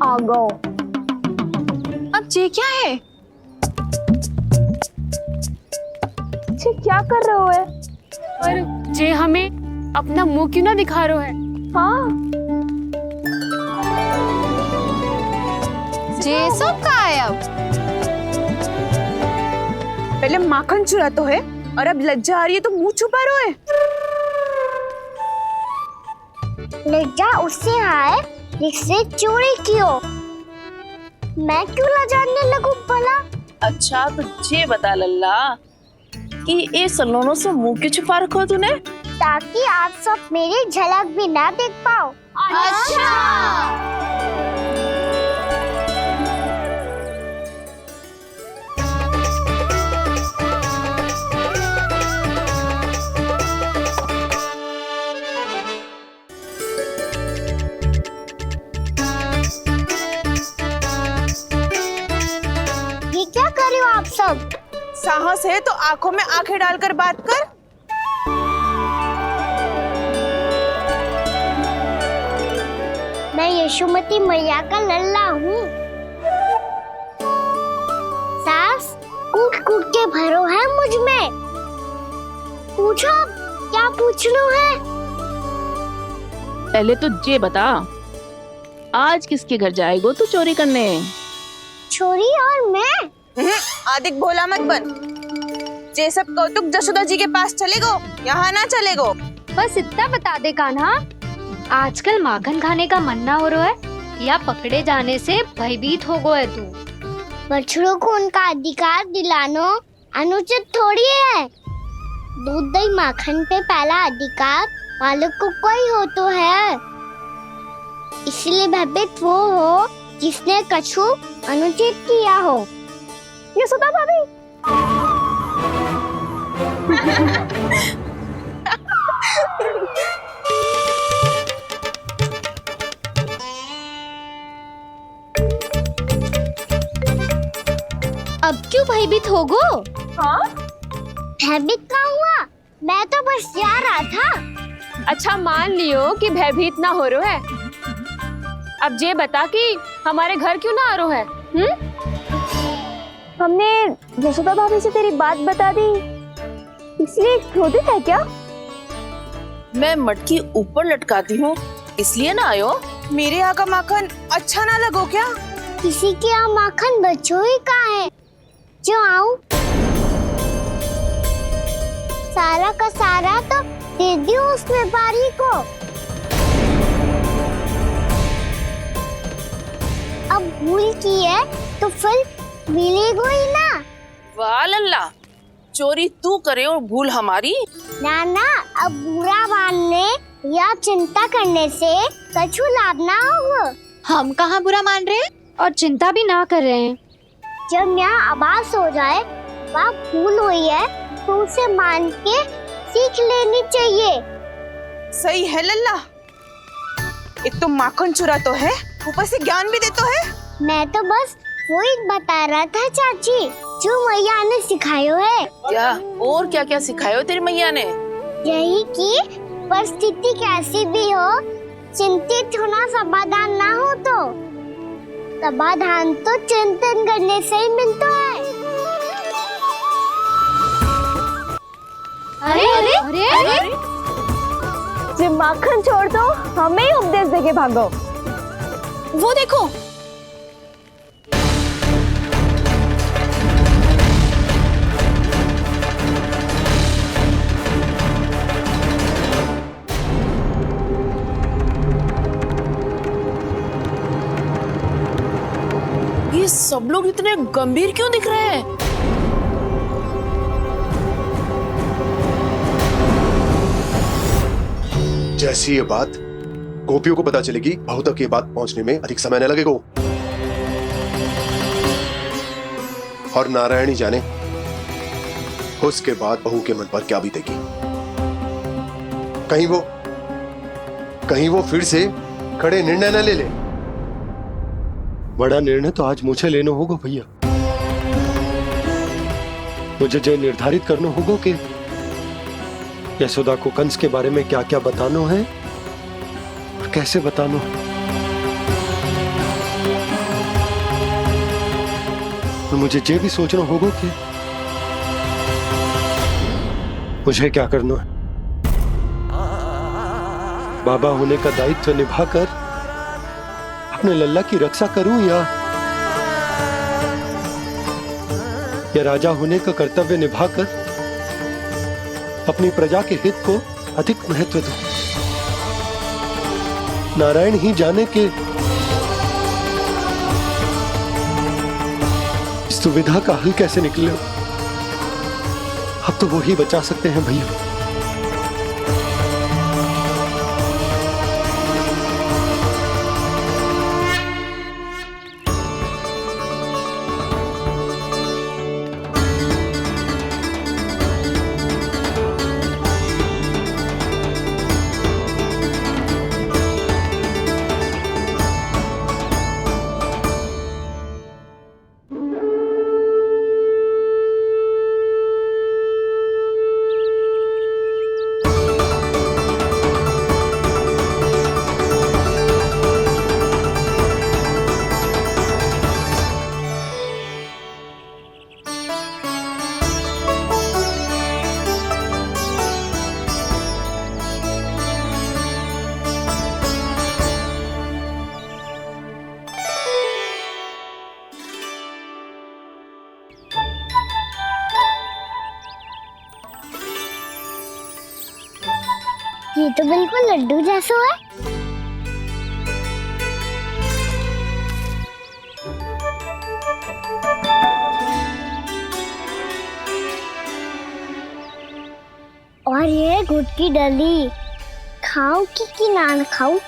आ गो। अब ये क्या है? ये क्या कर रहे हो है? पर जे हमें अपना मुंह क्यों ना दिखा रहे है? हाँ, जे सब का है अब? पहले माखन चुरा तो है और अब लज्जा आ रही है तो मुंह छुपा रहे है। लज्जा उससे आए जिसने चोरी की हो। मैं क्यों लजाने लगूं भला? अच्छा तो ये बता लल्ला कि ये सलोनों से मुंह क्यों छुपा रखा तूने? ताकि आप सब मेरी झलक भी ना देख पाओ। अच्छा। ये क्या कर रहे हो आप सब? साहस है तो आंखों में आंखें डालकर बात कर। मैं यशोमती मैया का लल्ला हूँ। सास कूट कूट के भरो है मुझ में। पूछो क्या पूछना है? पहले तो ये बता, आज किसके घर जाएगो तू चोरी करने? छोरी और मैं? आदिक भोला मत बन। ये सब कौतुक जसोदा जी के पास चलेगो, यहाँ ना चलेगो। बस इतना बता दे कान्हा, आजकल माखन खाने का मन ना हो रहा है या पकड़े जाने से भयभीत हो गया है तू? बछड़ों को उनका अधिकार दिलाना अनुचित थोड़ी है। दूध दही माखन पे पहला अधिकार मालिक को कोई हो तो है। इसलिए भयभीत वो हो जिसने कछु अनुचित किया हो। यशोदा भाभी। अब क्यों भयभीत हो गो? हाँ? भयभीत का हुआ? मैं तो बस जा रहा था। अच्छा मान लियो कि भयभीत ना हो रहा है। अब ये बता कि हमारे घर क्यों ना आ रहा है? हमने यशोदा भाभी से तेरी बात बता दी, इसलिए क्रोधित है क्या? मैं मटकी ऊपर लटकाती हूँ इसलिए ना आयो? मेरे यहाँ का माखन अच्छा ना लगो क्या? किसी के यहाँ माखन बच्चों ही कहाँ है जो आऊं? सारा का सारा तो दे दियो उस व्यापारी को। अब भूल की है तो फल मिलेगा ही ना। वाह लल्ला, चोरी तू करे और भूल हमारी। ना ना, अब बुरा मानने या चिंता करने से कछु लाभ ना होगा। हम कहाँ बुरा मान रहे हैं और चिंता भी ना कर रहे हैं। जब यहाँ आभास हो जाए वहाँ भूल हुई है तो उसे मान के सीख लेनी चाहिए। सही है लल्ला, एक तो माखन चुरा तो है, ऊपर से ज्ञान भी दे तो है। मैं तो बस वही बता रहा था चाची जो मैया ने सिखायो है। क्या और क्या क्या सिखायो तेरी मैया ने? यही कि परिस्थिति कैसी भी हो, चिंतित होना समाधान ना हो तो समाधान तो चिंतन करने से ही मिलता है। अरे अरे अरे, अरे? जब माखन छोड़ दो हमें ही उपदेश देके भागो। वो देखो, ये सब लोग इतने गंभीर क्यों दिख रहे हैं? जैसी ये बात गोपियों को पता चलेगी, बहू तक ये बात पहुंचने में अधिक समय न लगेगा। और नारायणी जाने उसके बाद बहू के मन पर क्या बीतेगी। कहीं वो फिर से खड़े निर्णय न ले ले। बड़ा निर्णय तो आज मुझे लेना होगा भैया। मुझे जो निर्धारित करना होगा कि यशोदा को कंस के बारे में क्या क्या बताना है और कैसे बताना है। और मुझे ये भी सोचना होगा कि मुझे क्या करना है। बाबा होने का दायित्व निभाकर अपने लल्ला की रक्षा करूं या राजा होने का कर्तव्य निभाकर अपनी प्रजा के हित को अधिक महत्व दूं। नारायण ही जाने के इस दुविधा का हल कैसे निकले। अब तो वो ही बचा सकते हैं भैया। ये तो बिल्कुल लड्डू जैसा है। और ये गुड़ की डली खाऊं कि ना खाऊं?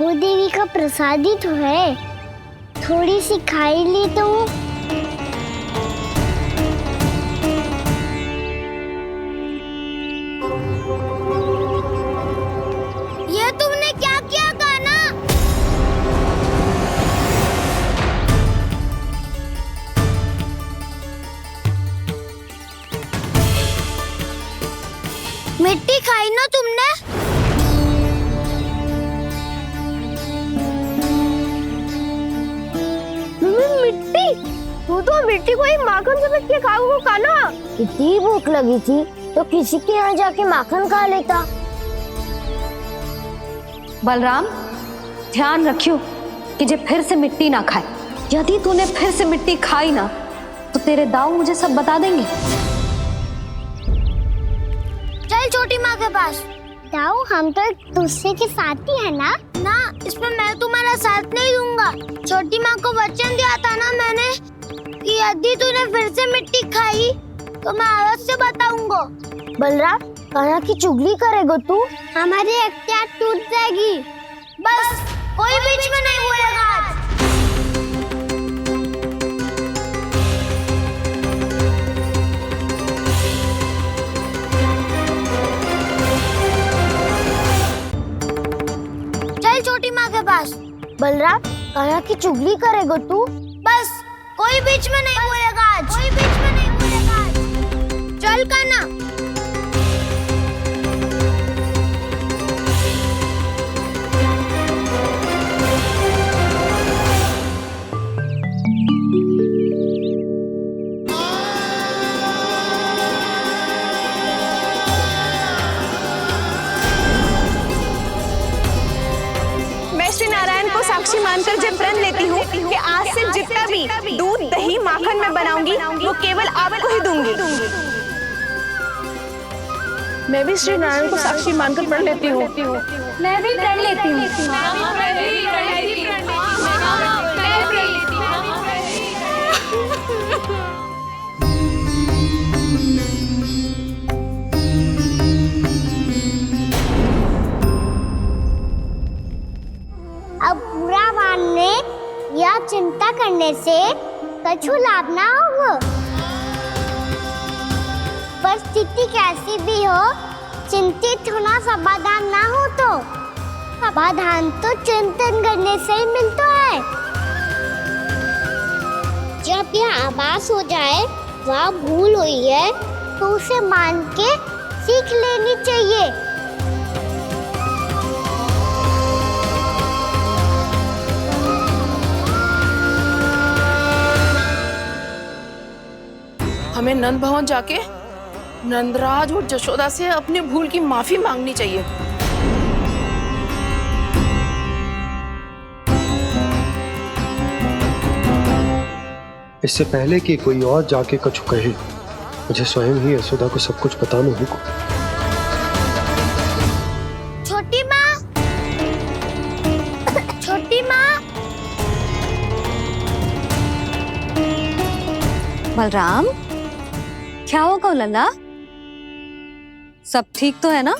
वो देवी का प्रसाद ही तो है, थोड़ी सी खाई ली तो। ये तुमने क्या किया कान्हा? मिट्टी खाई ना तुमने? मिट्टी? तू तो मिट्टी को ही माखन से मिट्टी खाओगे कान्हा? इतनी भूख लगी थी तो किसी के यहाँ जाके माखन खा लेता। बलराम, ध्यान रखियो कि जे फिर से मिट्टी ना खाए। यदि तूने फिर से मिट्टी खाई ना तो तेरे दाऊ मुझे सब बता देंगे। चल छोटी माँ के पास। दाऊ, हम तो एक दूसरे के साथ ही है ना? ना, इसमें मैं तुम्हारा साथ नहीं दूंगा। छोटी माँ को वचन दिया था ना मैंने कि यदि तूने फिर से मिट्टी खाई तो मैं अवश्य बताऊंगा। बलराम, कान्हा की चुगली करेगा तू? हमारी अख्तियार टूट जाएगी। बस कोई बीच में नहीं बोलेगा आज। चल छोटी माँ के पास। बलराम, कान्हा की चुगली करेगा तू? बस कोई बीच में नहीं बोलेगा आज। कोई बीच में नहीं बोलेगा आज। चल कान्हा। मैं श्री नारायण को साक्षी मानकर जब प्रण लेती हूँ कि आज से जितना भी दूध दही माखन मैं बनाऊंगी वो केवल आपको ही दूंगी। मैं भी श्री नारायण को साक्षी मानकर प्रण लेती हूँ। मैं भी प्रण लेती हूँ। अब बुरा मानने या चिंता करने से कछु लाभ ना होगा। परिस्थिति कैसी भी हो, चिंतित होना समाधान ना हो तो समाधान तो चिंतन करने से ही मिलता है। जब यह आभास हो जाए वहाँ भूल हुई है तो उसे मान के सीख लेनी चाहिए। हमें नंद भवन जाके नंदराज और जशोदा से अपनी भूल की माफी मांगनी चाहिए। इससे पहले कि कोई और जाके कछु कहे, मुझे स्वयं ही यशोदा को सब कुछ बताना होगा। छोटी माँ, छोटी माँ। बलराम, क्या होगा लल्ला? सब ठीक तो है ना?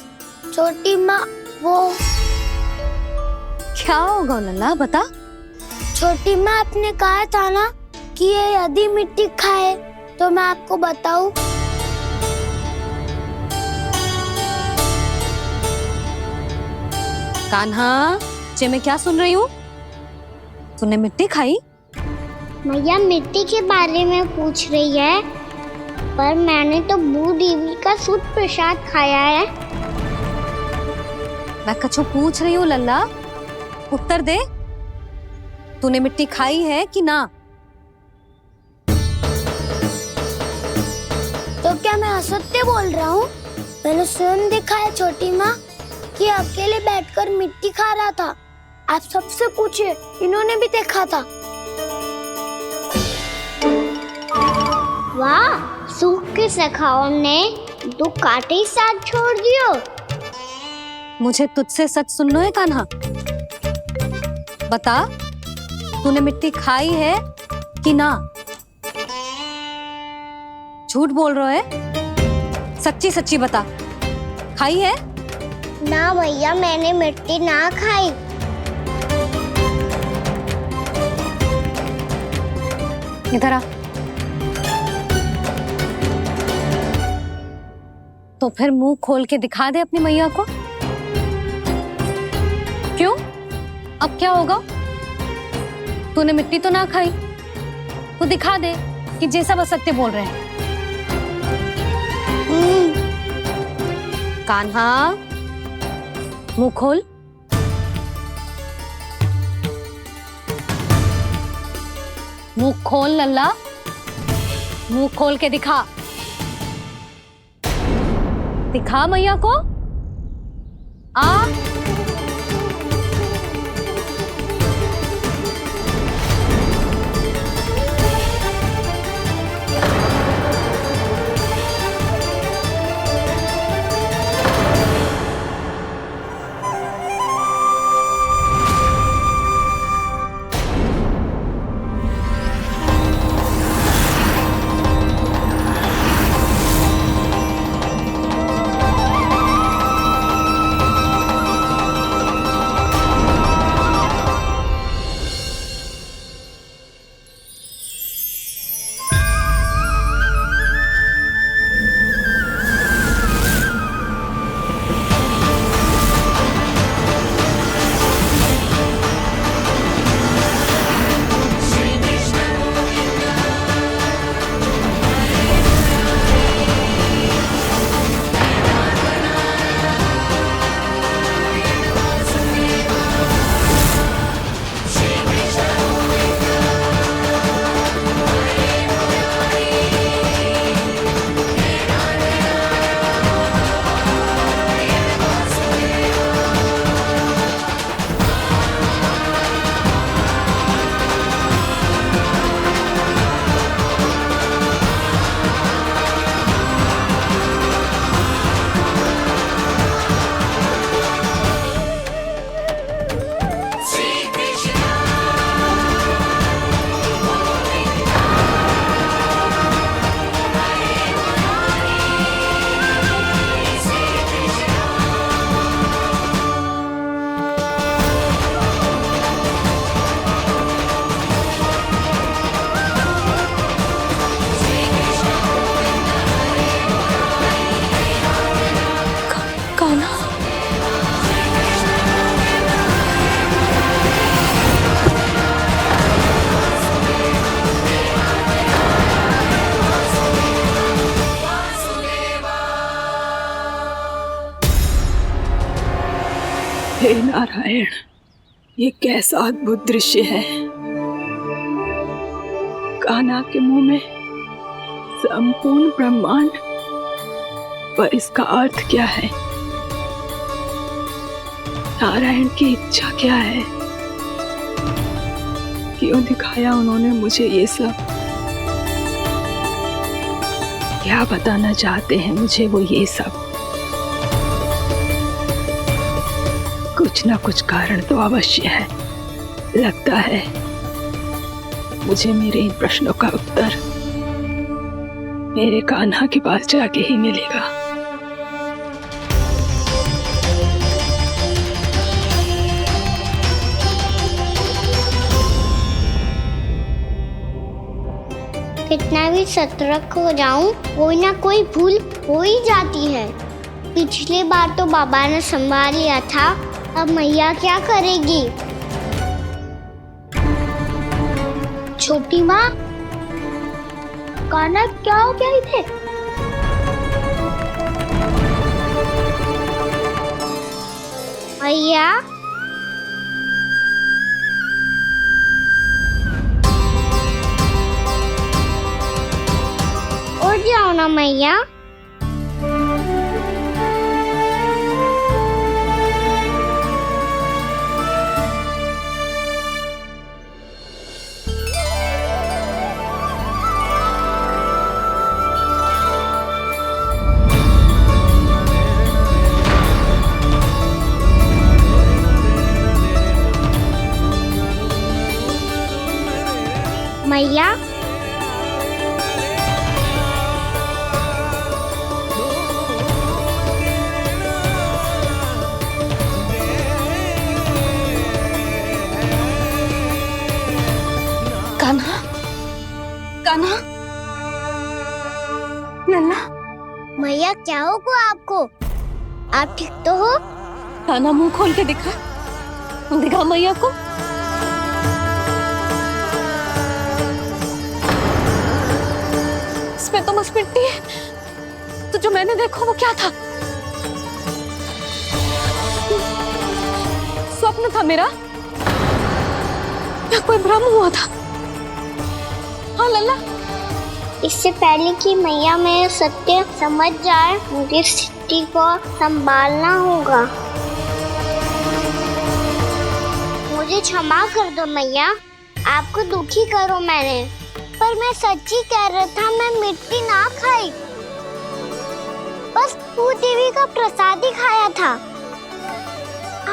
छोटी माँ, वो क्या होगा लल्ला, बता। छोटी माँ, आपने कहा था ना कि ये यदि मिट्टी खाए तो मैं आपको बताऊं। कान्हा, जे मैं क्या सुन रही हूँ? तूने मिट्टी खाई? मैया मिट्टी के बारे में पूछ रही है, पर मैंने तो भू देवी का शुद्ध प्रसाद खाया है। मैं कछु पूछ रही हूँ लल्ला, उत्तर दे। तूने मिट्टी खाई है कि ना? तो क्या मैं असत्य बोल रहा हूँ? मैंने स्वयं देखा है छोटी माँ कि अकेले बैठकर मिट्टी खा रहा था। आप सबसे पूछिए, इन्होंने भी देखा था। वाह, सूख के सखाओ ने 2 कांटे ही साथ छोड़ दियो। मुझे तुझसे सच सुनना है कान्हा। बता, तूने मिट्टी खाई है कि ना? झूठ बोल रहा है, सच्ची सच्ची बता, खाई है? ना भैया, मैंने मिट्टी ना खाई। इधर आ। तो फिर मुंह खोल के दिखा दे अपनी मैया को। क्यों? अब क्या होगा? तूने मिट्टी तो ना खाई, तो दिखा दे कि जे सब असत्य बोल रहे हैं। कान्हा, मुंह खोल। मुंह खोल लल्ला, मुंह खोल के दिखा। दिखा मैया को। आ हे नारायण, ये कैसा अद्भुत दृश्य है। कान्हा के मुंह में संपूर्ण ब्रह्मांड, पर इसका अर्थ क्या है? नारायण की इच्छा क्या है? क्यों दिखाया उन्होंने मुझे ये सब? क्या बताना चाहते हैं मुझे वो ये सब? कुछ ना कुछ कारण तो अवश्य है। लगता है मुझे मेरे इन प्रश्नों का उत्तर मेरे कान्हा के पास जाके ही मिलेगा। कितना भी सतर्क हो जाऊं, कोई ना कोई भूल हो ही जाती है। पिछली बार तो बाबा ने संभाल लिया था, अब मैया क्या करेगी? छोटी माँ, कान्हा क्या हो गया इधर? मैया, उठ जाओ ना मैया। मैया, कान्हा, कान्हा, लल्ला। मैया क्या होगा आपको? आप ठीक तो हो? कान्हा, मुंह खोल के दिखा, दिखा मैया को। इसमें तो बस मिट्टी है, तो जो मैंने देखा वो क्या था? स्वप्न था मेरा या कोई भ्रम हुआ था? हाँ लल्ला, इससे पहले कि मैया मेरे सत्य समझ जाए, मुझे स्थिति को संभालना होगा। मुझे क्षमा कर दो मैया, आपको दुखी करो मैंने, पर मैं सच्ची कह रहा था, मैं मिट्टी ना खाई, बस तू देवी का प्रसाद ही खाया था।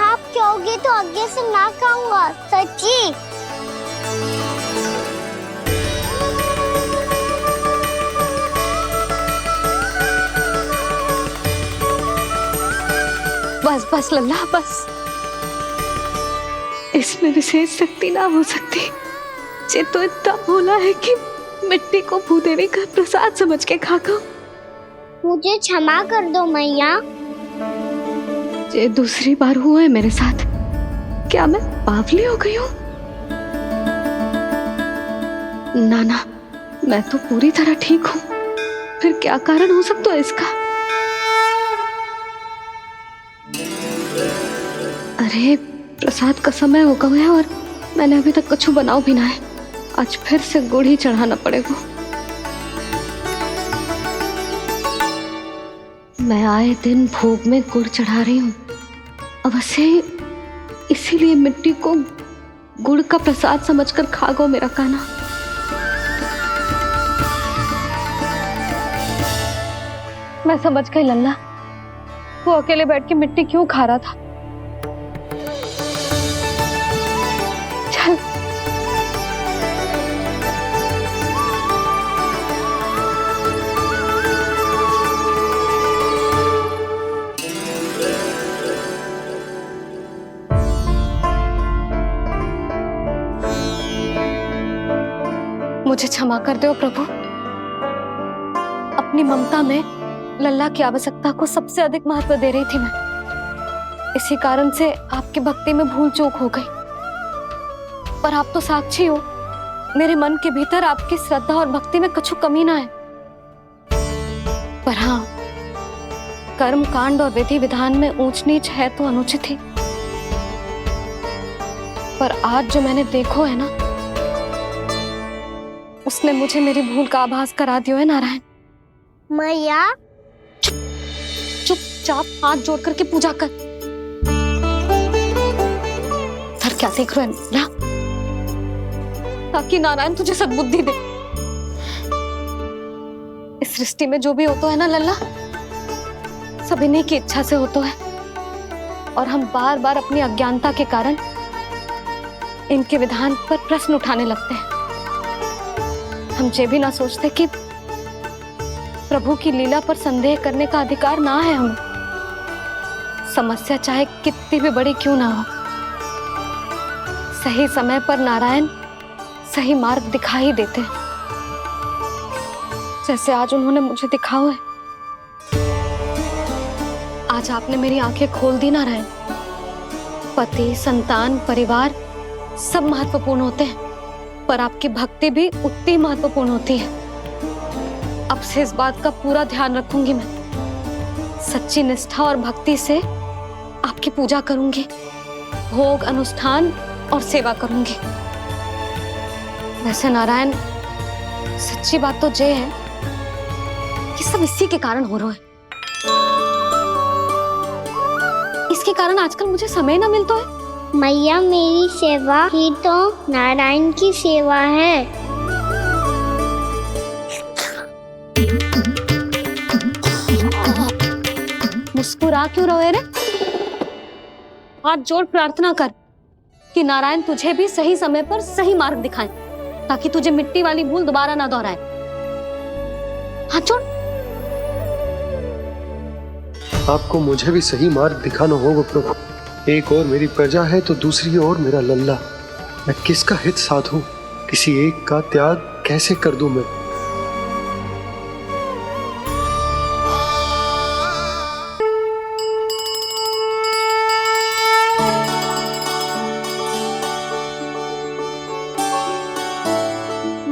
आप कहोगे तो आगे से ना खाऊंगा, सच्ची। बस बस लल्ला, बस। इसमें विशेष शक्ति ना हो सकती। ये तो इतना भोला है कि मिट्टी को भूदेवी का प्रसाद समझ के खा गया। मुझे क्षमा कर दो मैया। ये दूसरी बार हुआ है मेरे साथ। क्या मैं बावली हो गई हूँ? ना, मैं तो पूरी तरह ठीक हूँ। फिर क्या कारण हो सकता है इसका? अरे, प्रसाद का समय हो गया है और मैंने अभी तक कुछ बनाओ भी ना है। आज फिर से गुड़ ही चढ़ाना पड़ेगा। मैं आए दिन भोग में गुड़ चढ़ा रही हूँ, अवश्य इसीलिए मिट्टी को गुड़ का प्रसाद समझकर खा गो मेरा कान्हा। मैं समझ गई लल्ला, वो अकेले बैठ के मिट्टी क्यों खा रहा था। चल, मुझे क्षमा कर दो प्रभु। अपनी ममता में लल्ला की आवश्यकता को सबसे अधिक महत्व दे रही थी मैं। इसी कारण से आपकी भक्ति में भूल चूक हो गई। पर आप तो साक्षी हो, मेरे मन के भीतर आपकी श्रद्धा और भक्ति में कुछ कमी ना है। पर हाँ, कर्म कांड और विधि विधान में ऊंच नीच है तो अनुचित ही। पर आज जो मैंने देखो है ना, उसने मुझे मेरी भूल का आभास करा दियो है नारायण। मैया चुपचाप हाथ जोड़ करके पूजा कर। फिर क्या देख रहे हो ना, ताकि नारायण तुझे सद्बुद्धि दे। इस सृष्टि में जो भी होता है ना लल्ला, सब इन्हीं की इच्छा से होता है, और हम बार बार अपनी अज्ञानता के कारण इनके विधान पर प्रश्न उठाने लगते हैं। हम ये भी ना सोचते कि प्रभु की लीला पर संदेह करने का अधिकार ना है हमें। समस्या चाहे कितनी भी बड़ी क्यों ना हो, सही समय पर नारायण सही मार्ग दिखा ही देते हैं, जैसे आज उन्होंने मुझे दिखाओ है। आज आपने मेरी आंखें खोल दी नारायण। पति, संतान, परिवार सब महत्वपूर्ण होते हैं, पर आपकी भक्ति भी उतनी महत्वपूर्ण होती है। अब से इस बात का पूरा ध्यान रखूंगी मैं। सच्ची निष्ठा और भक्ति से आपकी पूजा करूंगी, भोग, अनुष्ठान और सेवा करूंगी। वैसे नारायण, सच्ची बात तो ये है कि सब इसी के कारण हो रहा है। इसके कारण आजकल मुझे समय ना मिलता है। मैया, मेरी सेवा ही तो नारायण की सेवा है। मुस्कुरा क्यों रहे रे? हाथ जोड़ प्रार्थना कर कि नारायण तुझे भी सही समय पर सही मार्ग दिखाएं, ताकि तुझे मिट्टी वाली भूल दोबारा ना दोहराए। हाथ जोड़। आपको मुझे भी सही मार्ग दिखाना होगा प्रभु। एक और मेरी प्रजा है तो दूसरी ओर मेरा लल्ला। मैं किसका हित साधूं? किसी एक का त्याग कैसे कर दूं मैं?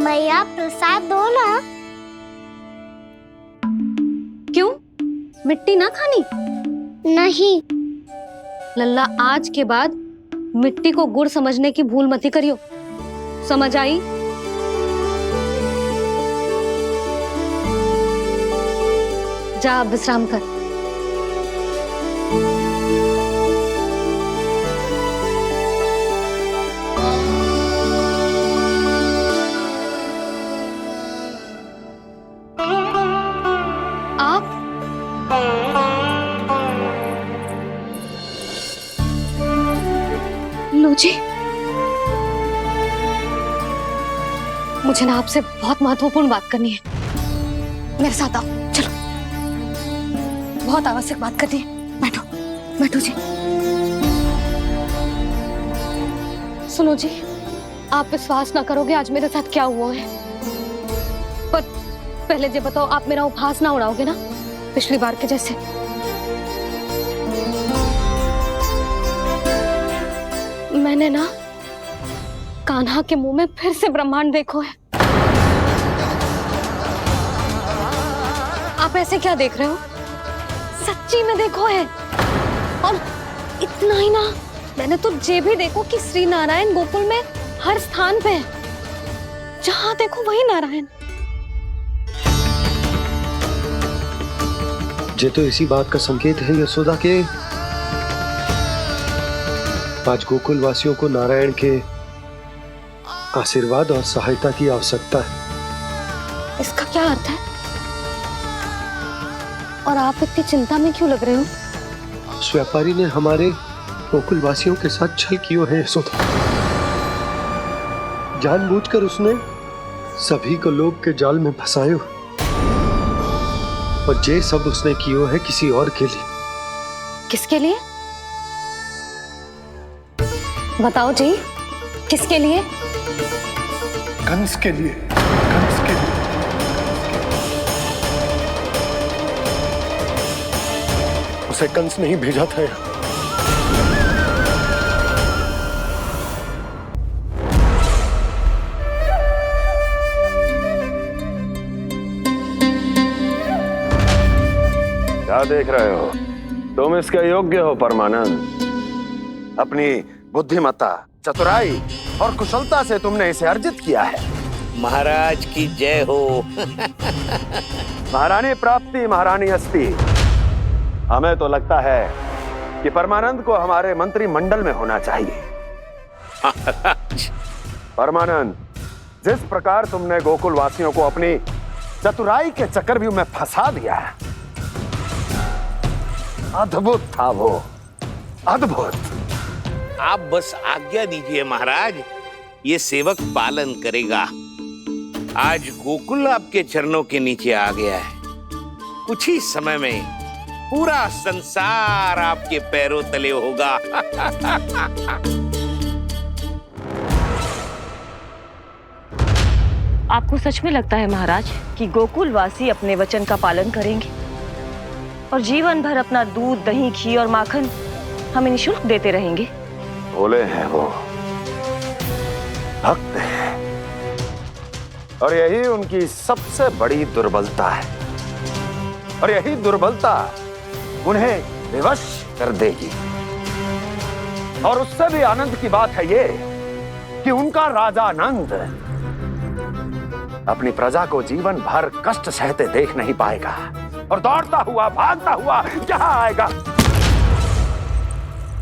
मैया, प्रसाद दो ना। क्यों? मिट्टी ना खानी? नहीं। लल्ला, आज के बाद मिट्टी को गुड़ समझने की भूल मत करियो। समझ आई? जा विश्राम कर। आप लो जी, मुझे ना आपसे बहुत महत्वपूर्ण बात करनी है। मेरे साथ आओ, चलो। बहुत आवश्यक बात करनी है। बैठो, बैठो जी। सुनो जी, आप विश्वास ना करोगे आज मेरे साथ क्या हुआ है। पर पहले ये बताओ, आप मेरा उपहास ना उड़ाओगे ना, पिछली बार के जैसे? मैंने ना कान्हा के मुंह में फिर से ब्रह्मांड देखो है। आप ऐसे क्या देख रहे हो? सच्ची में देखो है। और इतना ही ना, मैंने तो ये भी देखो कि श्री नारायण गोकुल में हर स्थान पे है। जहां देखो वही नारायण। ये तो इसी बात का संकेत है यशोदा के आज गोकुल वासियों को नारायण के आशीर्वाद और सहायता की आवश्यकता है। इसका क्या अर्थ है? और आप इतनी चिंता में क्यों लग रहे हो? उस व्यापारी ने हमारे गोकुल वासियों के साथ छल किया है यशोदा। जानबूझकर उसने सभी को लोग के जाल में फंसायो, और ये सब उसने किया है किसी और के लिए। किसके लिए? बताओ जी, किसके लिए? कंस के लिए। कंस के लिए। उसे कंस नहीं भेजा था यहाँ। क्या देख रहे हो? तुम इसके योग्य हो परमानंद। अपनी बुद्धिमत्ता चतुराई और कुशलता से तुमने इसे अर्जित किया है। महाराज की जय हो। महारानी प्राप्ति महारानी अस्ति। हमें तो लगता है कि परमानंद को हमारे मंत्रिमंडल में होना चाहिए। परमानंद, जिस प्रकार तुमने गोकुल वासियों को अपनी चतुराई के चक्रव्यूह में फंसा दिया है, अद्भुत था वो, अद्भुत। आप बस आज्ञा दीजिए महाराज, ये सेवक पालन करेगा। आज गोकुल आपके चरणों के नीचे आ गया है। कुछ ही समय में पूरा संसार आपके पैरों तले होगा। आपको सच में लगता है महाराज कि गोकुल वासी अपने वचन का पालन करेंगे और जीवन भर अपना दूध, दही, घी और माखन हमें निःशुल्क देते रहेंगे? भोले हैं वो, भक्त हैं, और यही उनकी सबसे बड़ी दुर्बलता है। और यही दुर्बलता उन्हें विवश कर देगी। और उससे भी आनंद की बात है ये कि उनका राजा नंद अपनी प्रजा को जीवन भर कष्ट सहते देख नहीं पाएगा और दौड़ता हुआ, भागता हुआ यहाँ आएगा।